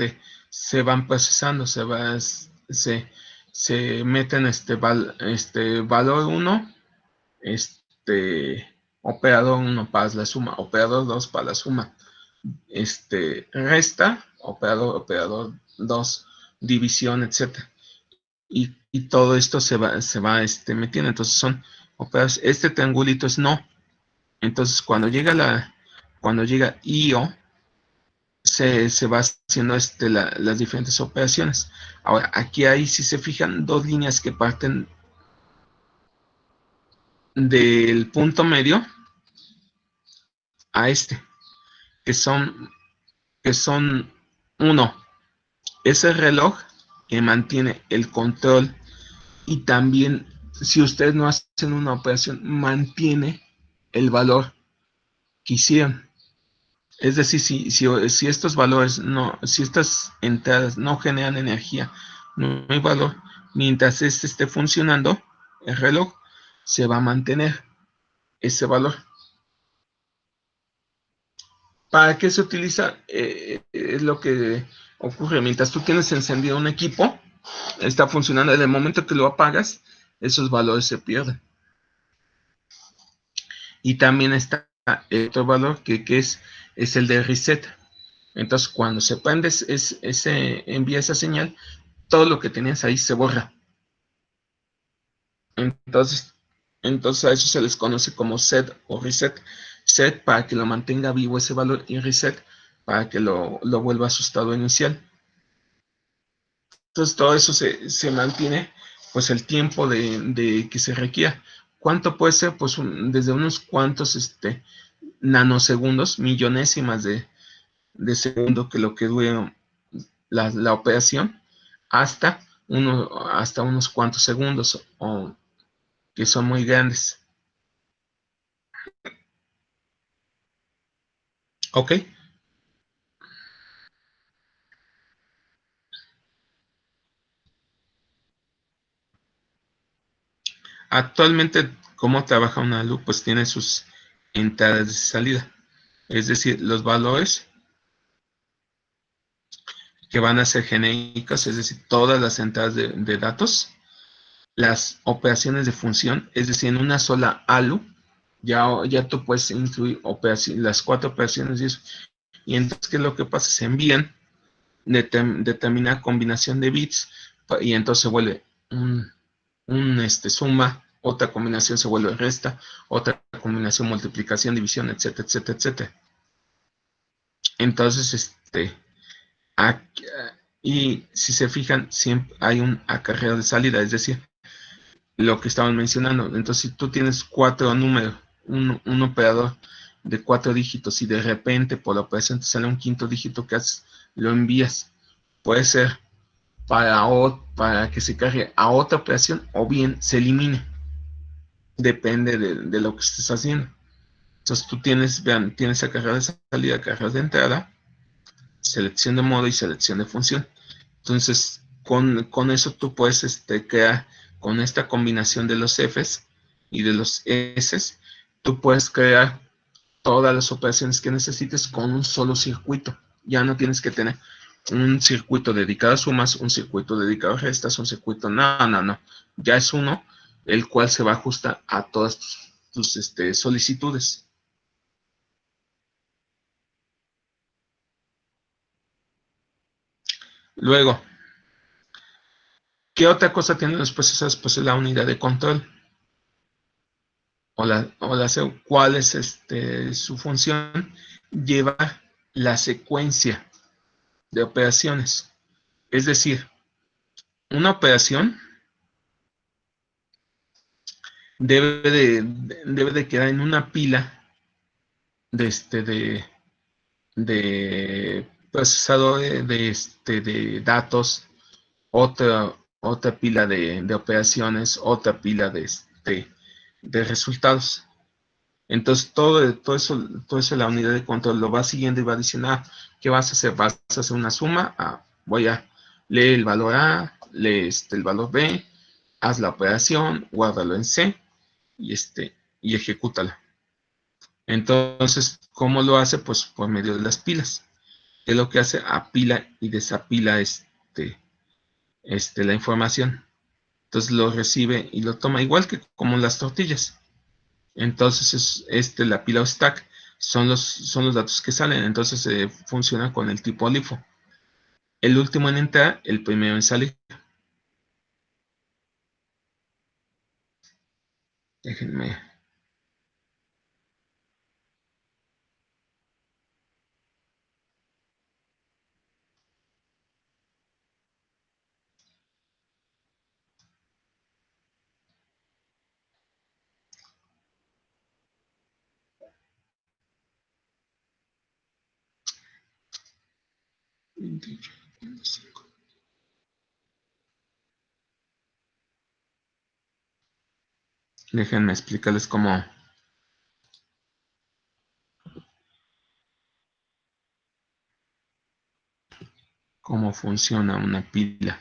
se van procesando, se meten valor 1, operador 1 para la suma, operador 2 para la suma, resta, operador 2, división, etc. Y todo esto se va metiendo. Entonces son operadores. Este triangulito es no. Entonces cuando llega IO, se va haciendo las diferentes operaciones. Ahora, aquí hay, si se fijan, dos líneas que parten del punto medio a que son uno, ese reloj que mantiene el control, y también, si ustedes no hacen una operación, mantiene el valor que hicieron. Es decir, si estos valores si estas entradas no generan energía, no hay valor, mientras esté funcionando, el reloj se va a mantener ese valor. ¿Para qué se utiliza? Es lo que ocurre. Mientras tú tienes encendido un equipo, está funcionando. En el momento que lo apagas, esos valores se pierden. Y también está otro valor que es el de reset. Entonces, cuando se prende, envía esa señal, todo lo que tenías ahí se borra. Entonces a eso se les conoce como set o reset. Set para que lo mantenga vivo ese valor, y reset para que lo vuelva a su estado inicial. Entonces todo eso se mantiene pues el tiempo de que se requiera. ¿Cuánto puede ser? Pues desde unos cuantos nanosegundos, millonésimas de segundo, que lo que dure la operación, hasta unos cuantos segundos, o que son muy grandes. ¿Ok? Actualmente, ¿cómo trabaja una ALU? Pues tiene sus entradas de salida. Es decir, los valores que van a ser genéricos, es decir, todas las entradas de datos, las operaciones de función, es decir, en una sola ALU, ya tú puedes incluir las 4 operaciones y eso. Y entonces, ¿qué es lo que pasa? Se envían determinada combinación de bits, y entonces se vuelve suma, otra combinación se vuelve resta, otra combinación multiplicación, división, etcétera, etcétera, etcétera. Entonces, y si se fijan, siempre hay un acarreo de salida, es decir, lo que estaban mencionando. Entonces, si tú tienes 4 números, un operador de 4 dígitos, y de repente por la operación te sale un quinto dígito, que haces, lo envías. Puede ser para que se cargue a otra operación, o bien se elimine. Depende de lo que estés haciendo. Entonces tú tienes acarreo de salida, acarreo de entrada, selección de modo y selección de función. Entonces con eso tú puedes crear, con esta combinación de los Fs y de los Ss, tú puedes crear todas las operaciones que necesites con un solo circuito. Ya no tienes que tener un circuito dedicado a sumas, un circuito dedicado a restas, un circuito, no. Ya es uno, el cual se va a ajustar a todas tus solicitudes. Luego, ¿qué otra cosa tienen los procesadores? Pues la unidad de control. ¿Cuál es su función? Llevar la secuencia de operaciones. Es decir, una operación debe de quedar en una pila de procesador de datos, otra pila de operaciones, otra pila de resultados. Entonces, todo eso la unidad de control lo va siguiendo y va diciendo, ¿qué vas a hacer? ¿Vas a hacer una suma? Voy a leer el valor A, lee el valor B, haz la operación, guárdalo en C y ejecútala. Entonces, ¿cómo lo hace? Pues por medio de las pilas. ¿Qué es lo que hace? Apila y desapila la información. Entonces lo recibe y lo toma igual que como las tortillas. Entonces, la pila o stack son los datos que salen. Entonces, funciona con el tipo LIFO. El último en entrar, el primero en salir. Déjenme. Déjenme explicarles cómo funciona una pila.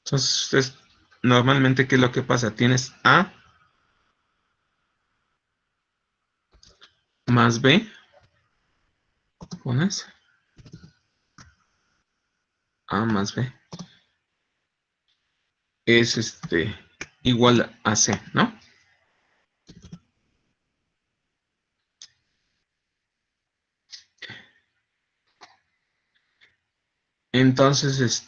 Entonces, normalmente, ¿qué es lo que pasa? Tienes A más B, pones A más B, es igual a C, ¿no? Entonces,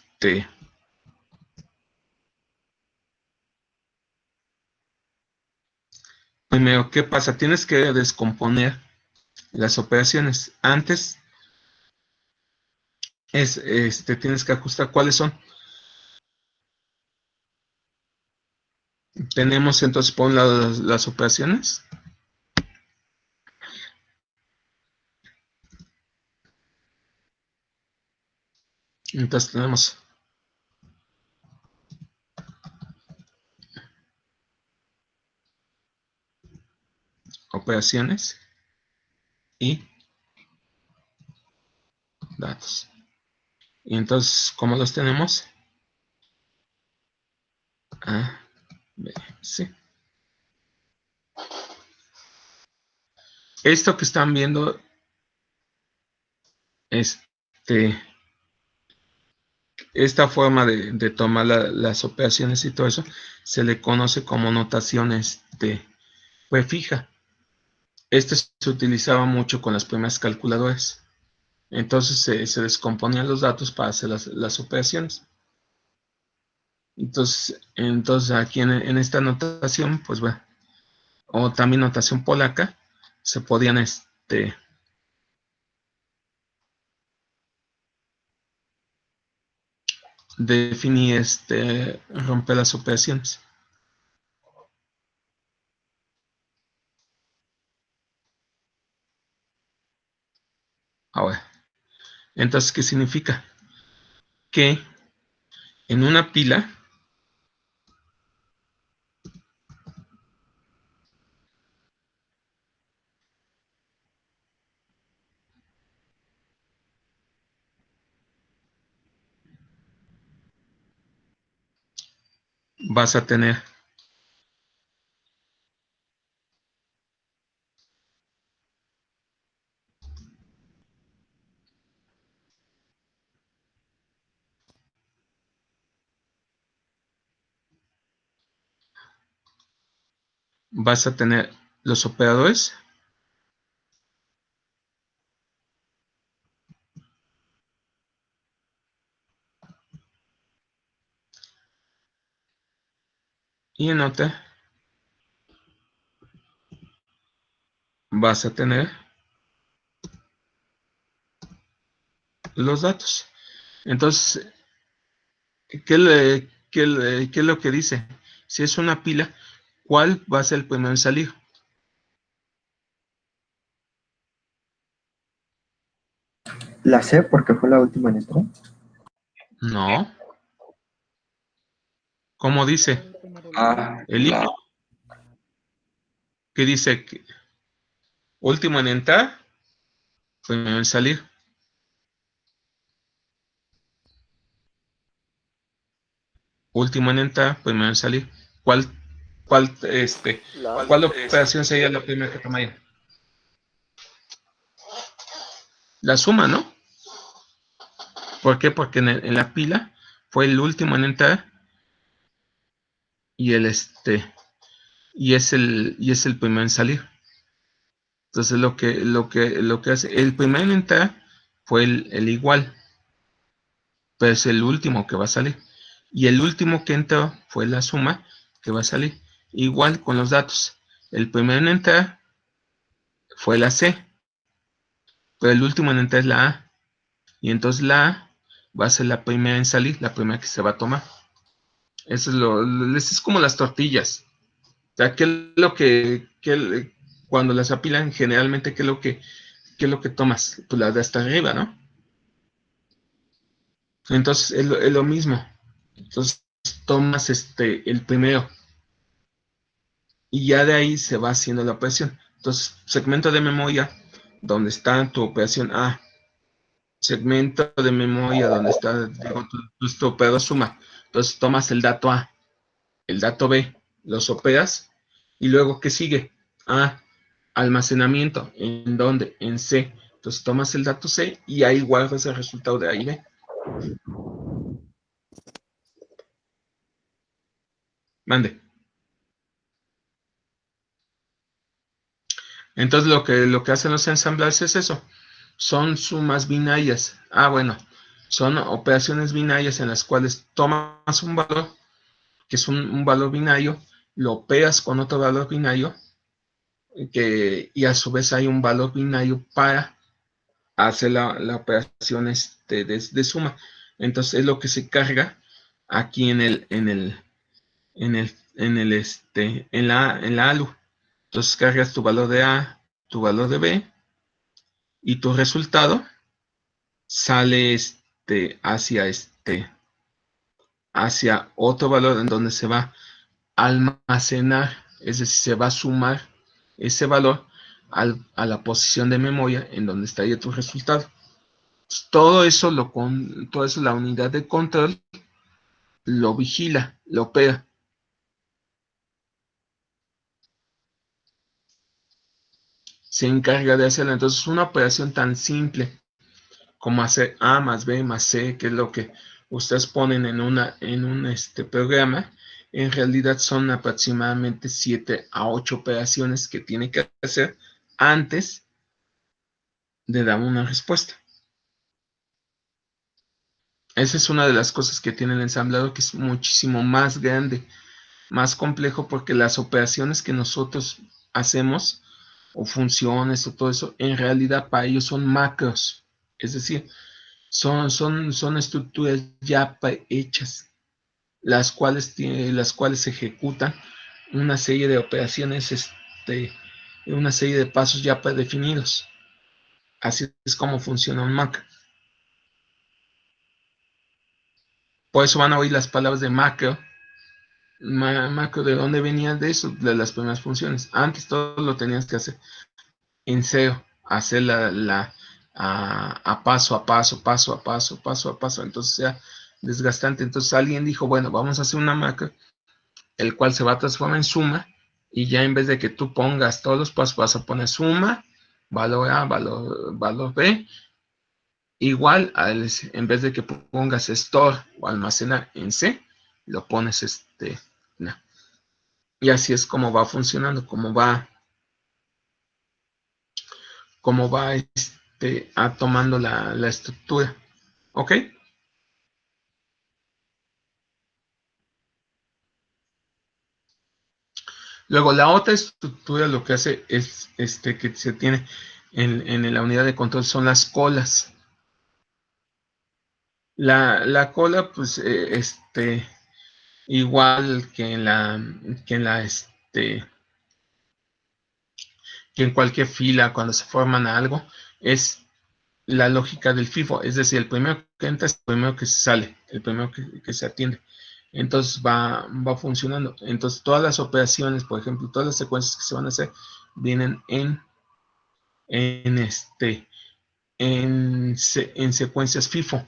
primero, ¿qué pasa? Tienes que descomponer las operaciones. Antes tienes que ajustar cuáles son. Tenemos entonces por un lado las operaciones. Entonces tenemos operaciones y datos. Y entonces, ¿cómo los tenemos? A, B, C. Esto que están viendo, esta forma de tomar las operaciones y todo eso, se le conoce como notación prefija. Este se utilizaba mucho con las primeras calculadoras. Entonces se descomponían los datos para hacer las operaciones. Entonces aquí en esta notación, pues bueno, o también notación polaca, se podían definir, romper las operaciones. Ahora, entonces, ¿qué significa? Que en una pila vas a tener vas a tener los operadores. Y en otra vas a tener los datos. Entonces, ¿qué es lo que dice? Si es una pila, ¿cuál va a ser el primero en salir? La C porque fue la última en entrar. No. ¿Cómo dice? El La libro que dice que último en entrar, primero en salir. Último en entrar, primero en salir. ¿Cuál operación sería la primera que tomaría? La suma, ¿no? ¿Por qué? Porque en la pila fue el último en entrar y es el primero en salir. Entonces lo que hace, el primero en entrar fue el igual, pero es el último que va a salir. Y el último que entró fue la suma que va a salir. Igual con los datos. El primero en entrar fue la C, pero el último en entrar es la A. Y entonces la A va a ser la primera en salir, la primera que se va a tomar. Eso es como las tortillas. O sea, ¿qué es lo cuando las apilan, generalmente, qué es lo que tomas? Pues la de hasta arriba, ¿no? Entonces, es lo mismo. Entonces, tomas el primero. Y ya de ahí se va haciendo la operación. Entonces, segmento de memoria, donde está tu operación A. Segmento de memoria, donde está, digo, tu operador suma. Entonces, tomas el dato A, el dato B, los operas. Y luego, ¿qué sigue? A, almacenamiento. ¿En dónde? En C. Entonces, tomas el dato C y ahí guardas el resultado de A y B. Mande. Entonces lo que hacen los ensamblajes es eso. Son sumas binarias. Ah, bueno. Son operaciones binarias en las cuales tomas un valor, que es un valor binario, lo operas con otro valor binario, y a su vez hay un valor binario para hacer la operación de suma. Entonces es lo que se carga aquí en la ALU. Entonces cargas tu valor de A, tu valor de B, y tu resultado sale hacia otro valor en donde se va a almacenar, es decir, se va a sumar ese valor a la posición de memoria en donde está ya tu resultado. Todo eso la unidad de control lo vigila, lo opera. Se encarga de hacerlo. Entonces, una operación tan simple como hacer A más B más C, que es lo que ustedes ponen en un programa, en realidad son aproximadamente 7 a 8 operaciones que tiene que hacer antes de dar una respuesta. Esa es una de las cosas que tiene el ensamblador, que es muchísimo más grande, más complejo, porque las operaciones que nosotros hacemos, o funciones, o todo eso, en realidad para ellos son macros. Es decir, son estructuras ya hechas, las cuales ejecutan una serie de operaciones, una serie de pasos ya predefinidos. Así es como funciona un macro. Por eso van a oír las palabras de macro. Macro, ¿de dónde venían de eso? De las primeras funciones. Antes todo lo tenías que hacer en cero, hacer a paso a paso, paso a paso, paso a paso. Entonces sea desgastante. Entonces alguien dijo, bueno, vamos a hacer una macro, el cual se va a transformar en suma, y ya en vez de que tú pongas todos los pasos, vas a poner suma, valor A, valor B, igual, en vez de que pongas store o almacenar en C, lo pones no. Y así es como va funcionando, como va tomando la estructura. ¿Ok? Luego, la otra estructura lo que hace es que se tiene en la unidad de control son las colas. La cola, pues, igual que que en cualquier fila, cuando se forman algo, es la lógica del FIFO, es decir, el primero que entra es el primero que se sale, el primero que se atiende. Entonces va funcionando. Entonces todas las operaciones, por ejemplo, todas las secuencias que se van a hacer, vienen en secuencias FIFO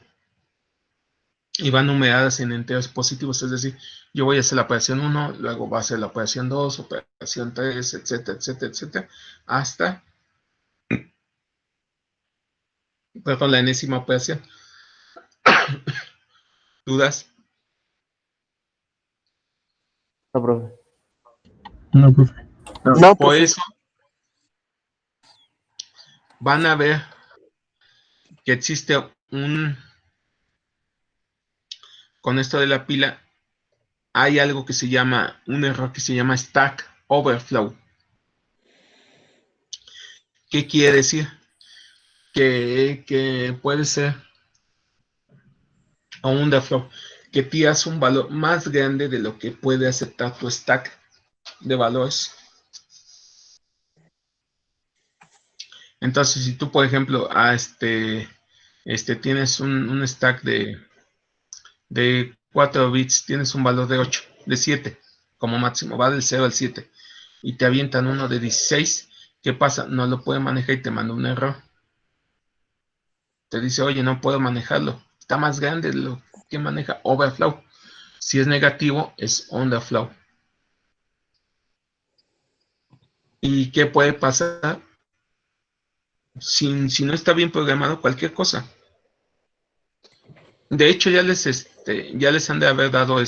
y van numeradas en enteros positivos, es decir, yo voy a hacer la operación 1, luego va a ser la operación 2, operación 3, etcétera, etcétera, etcétera, hasta, perdón, la enésima operación. ¿Dudas? No, profe. No, profe. No, Por profe. eso van a ver que existe con esto de la pila, hay algo que se llama, un error que se llama stack overflow. ¿Qué quiere decir? Que puede ser, o un underflow, que tiras un valor más grande de lo que puede aceptar tu stack de valores. Entonces, si tú, por ejemplo, tienes un stack de 4 bits, tienes un valor de 8, de 7 como máximo, va del 0 al 7, y te avientan uno de 16, ¿qué pasa? No lo puede manejar y te manda un error. Te dice, oye, no puedo manejarlo, está más grande de lo que maneja overflow. Si es negativo, es underflow. ¿Y qué puede pasar? Si no está bien programado, cualquier cosa. De hecho, ya les han de haber dado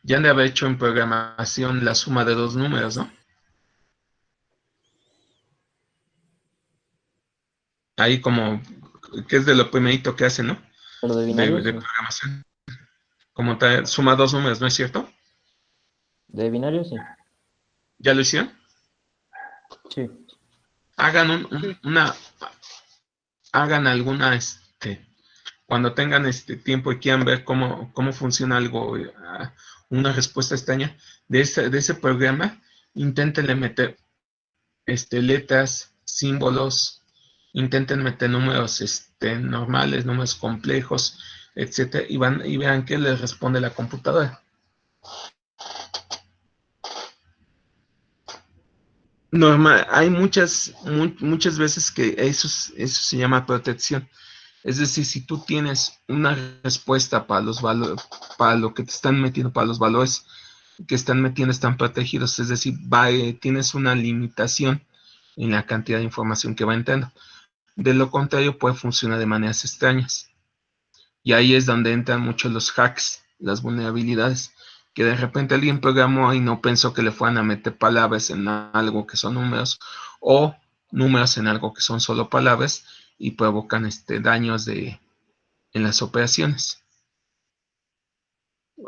ya han de haber hecho en programación la suma de dos números, ¿no? Ahí como, que es de lo primerito que hacen, ¿no? Pero de binarios, De sí. programación. Como suma dos números, ¿no es cierto? De binarios, sí. ¿Ya lo hicieron? Sí. Hagan hagan alguna, cuando tengan tiempo y quieran ver cómo funciona algo, una respuesta extraña de ese programa, inténtenle meter letras, símbolos, intenten meter números normales, números complejos, etcétera, y vean qué les responde la computadora. Normal, hay muchas veces que eso se llama protección. Es decir, si tú tienes una respuesta para los valores, para lo que te están metiendo, para los valores que están metiendo están protegidos, es decir, tienes una limitación en la cantidad de información que va entrando. De lo contrario, puede funcionar de maneras extrañas. Y ahí es donde entran muchos los hacks, las vulnerabilidades, que de repente alguien programó y no pensó que le fueran a meter palabras en algo que son números, o números en algo que son solo palabras, y provocan daños en las operaciones.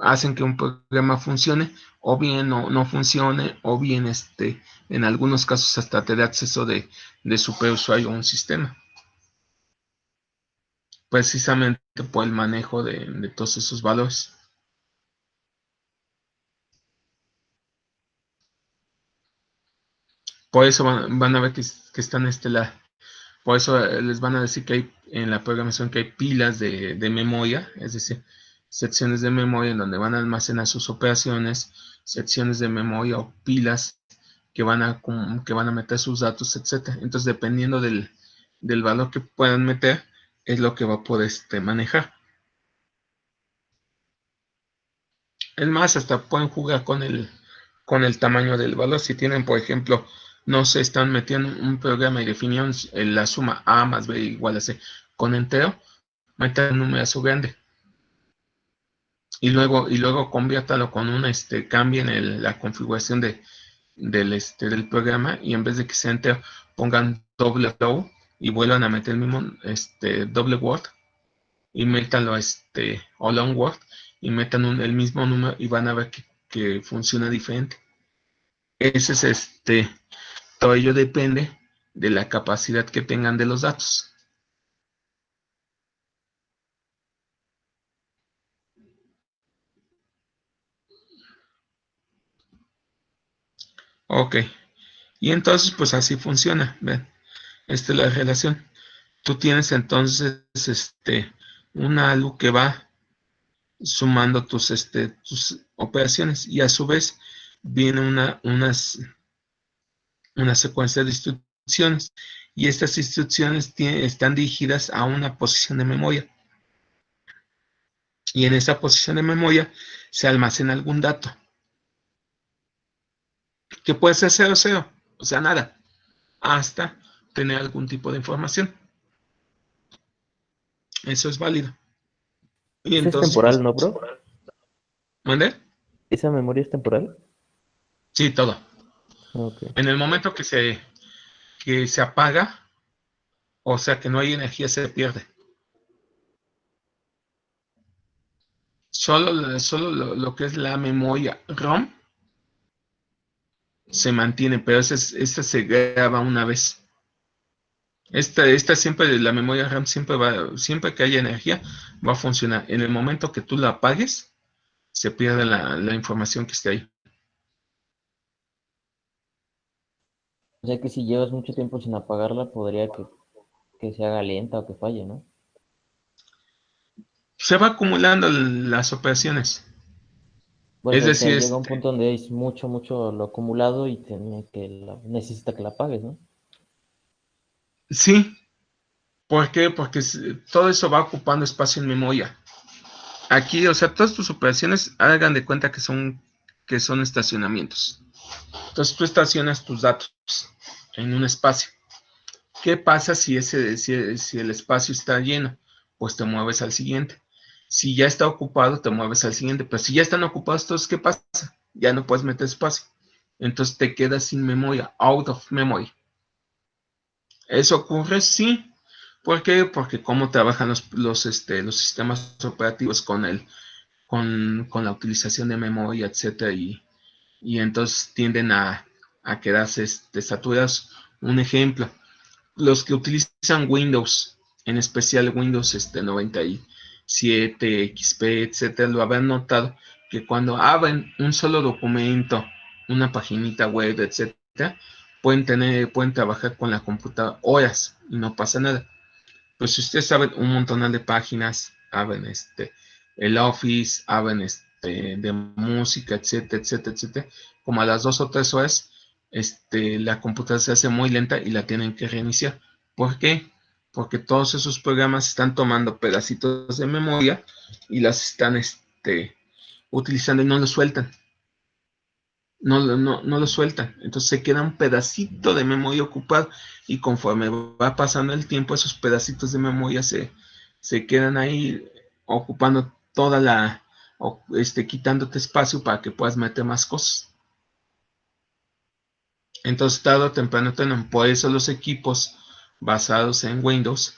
Hacen que un programa funcione, o bien no funcione, o bien en algunos casos hasta te dé acceso de superusuario a un sistema. Precisamente por el manejo de todos esos valores. Por eso van a ver que están por eso les van a decir que hay en la programación que hay pilas de memoria, es decir, secciones de memoria en donde van a almacenar sus operaciones, secciones de memoria o pilas que van a meter sus datos, etcétera. Entonces, dependiendo del valor que puedan meter, es lo que va a poder manejar. Es más, hasta pueden jugar con el tamaño del valor. Si tienen, por ejemplo, no se están metiendo un programa y definieron la suma A más B igual a C con entero, metan un numerazo grande. y luego conviértalo con cambien la configuración del programa, y en vez de que sea entero, pongan doble flow y vuelvan a meter el mismo doble word, y métanlo o long word, y metan el mismo número, y van a ver que funciona diferente. Ese es todo ello depende de la capacidad que tengan de los datos. Ok, y entonces pues así funciona. Ven, esta es la relación. Tú tienes entonces una loop que va sumando tus operaciones, y a su vez viene una secuencia de instrucciones, y estas instrucciones están dirigidas a una posición de memoria, y en esa posición de memoria se almacena algún dato, que puede ser 00, o sea, nada, hasta tener algún tipo de información. Eso es válido. Y ¿Esa es entonces, temporal, no, bro? ¿mande? ¿Esa memoria es temporal? Sí, todo. Ok. En el momento que se apaga, o sea que no hay energía, se pierde. Solo lo que es la memoria ROM se mantiene, pero esta se graba una vez. Esta siempre, la memoria RAM siempre que haya energía, va a funcionar. En el momento que tú la apagues, se pierde la información que esté ahí. O sea que si llevas mucho tiempo sin apagarla, podría que se haga lenta o que falle, ¿no? Se va acumulando las operaciones. Pues, Es o sea, decir, llega un punto donde es mucho lo acumulado y necesita que la apagues, ¿no? sí. ¿Por qué? Porque todo eso va ocupando espacio en memoria. Aquí, o sea, todas tus operaciones hagan de cuenta que son estacionamientos. Entonces tú estacionas tus datos en un espacio. ¿Qué pasa si el espacio está lleno? Pues te mueves al siguiente. Si ya está ocupado, te mueves al siguiente. Pero si ya están ocupados, entonces, ¿qué pasa? Ya no puedes meter espacio. Entonces te quedas sin memoria, out of memory. ¿Eso ocurre? Sí. ¿Por qué? Porque cómo trabajan los sistemas operativos con la utilización de memoria, etcétera, y entonces tienden a quedarse saturados. Un ejemplo, los que utilizan Windows, en especial Windows 97, XP, etcétera, lo habrán notado que cuando abren un solo documento, una paginita web, etcétera, pueden trabajar con la computadora horas y no pasa nada. Pues si ustedes saben un montón de páginas, abren el Office, abren de música, etcétera, etcétera, etcétera, como a las 2 o 3 horas, la computadora se hace muy lenta y la tienen que reiniciar. ¿Por qué? Porque todos esos programas están tomando pedacitos de memoria y las están utilizando y no lo sueltan. No lo sueltan. Entonces se queda un pedacito de memoria ocupado, y conforme va pasando el tiempo, esos pedacitos de memoria se quedan ahí ocupando quitándote espacio para que puedas meter más cosas. Entonces, tarde o temprano, por eso los equipos basados en Windows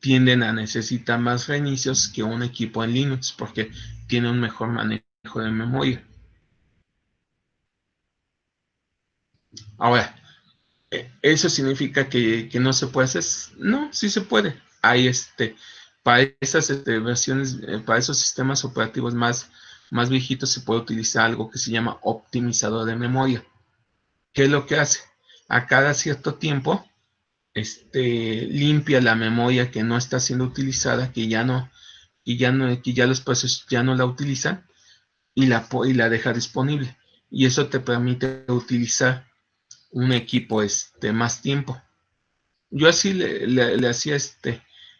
tienden a necesitar más reinicios que un equipo en Linux, porque tiene un mejor manejo de memoria. Ahora, ¿eso significa que no se puede hacer? No, sí se puede. Hay para esas versiones, para esos sistemas operativos más viejitos, se puede utilizar algo que se llama optimizador de memoria. ¿Qué es lo que hace? A cada cierto tiempo, limpia la memoria que no está siendo utilizada, que ya los procesos ya no la utilizan, y la deja disponible. Y eso te permite utilizar un equipo más tiempo. Yo así le hacía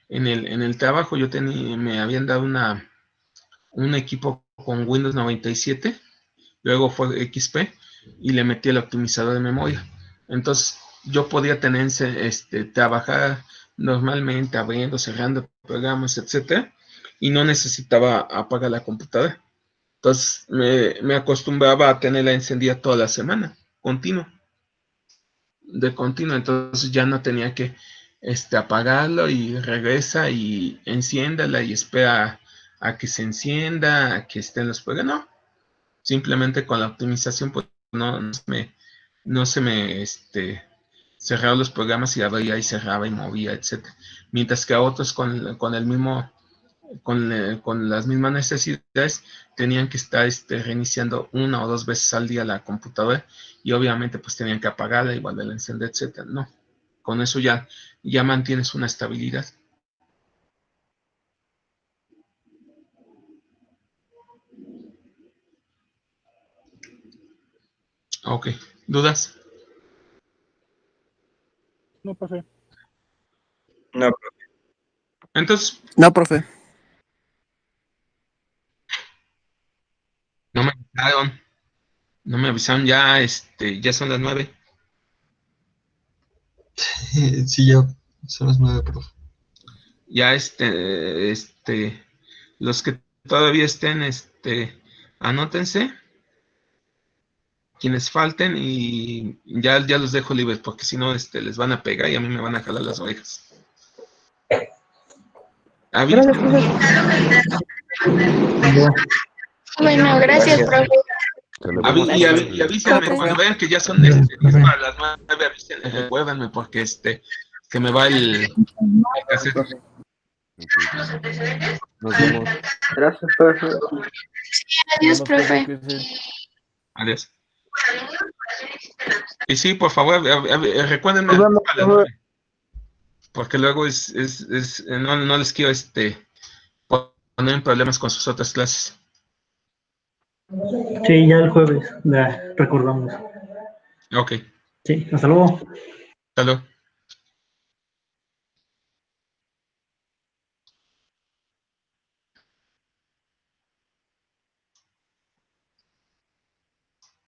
en el trabajo. Me habían dado un equipo con Windows 97, luego fue XP, y le metí el optimizador de memoria. Entonces yo podía trabajar normalmente, abriendo, cerrando programas, etcétera, y no necesitaba apagar la computadora. Entonces me acostumbraba a tenerla encendida toda la semana, de continuo. Entonces ya no tenía que apagarlo y regresa y enciéndala y espera a que se encienda, a que estén los programas. No, simplemente con la optimización pues no se me cerraba los programas y abría y cerraba y movía, etc. Mientras que a otros con las mismas necesidades tenían que estar reiniciando 1 o 2 veces al día la computadora y obviamente pues tenían que apagarla y volverla a encender, etcétera. No, con eso ya mantienes una estabilidad. Ok, ¿dudas? No, profe. No, Entonces, No, profe. no me avisaron, ya son las 9. Sí, ya son las 9, profe. Ya los que todavía estén, anótense, quienes falten y ya los dejo libres porque si no, les van a pegar y a mí me van a jalar las orejas. Gracias, profe. Bueno, gracias, profe. Y avísenme Profe. cuando vean que ya son 10 para las 9, avísenme, recuérdenme porque se me va el cassette. Nos vemos. gracias, profe. Adiós, profe. Adiós. Y sí, por favor, recuérdenme Nos vemos, a las 9, porque luego no les quiero poner en problemas con sus otras clases. Sí, ya el jueves, ya recordamos. Ok, Sí, hasta luego. hasta luego.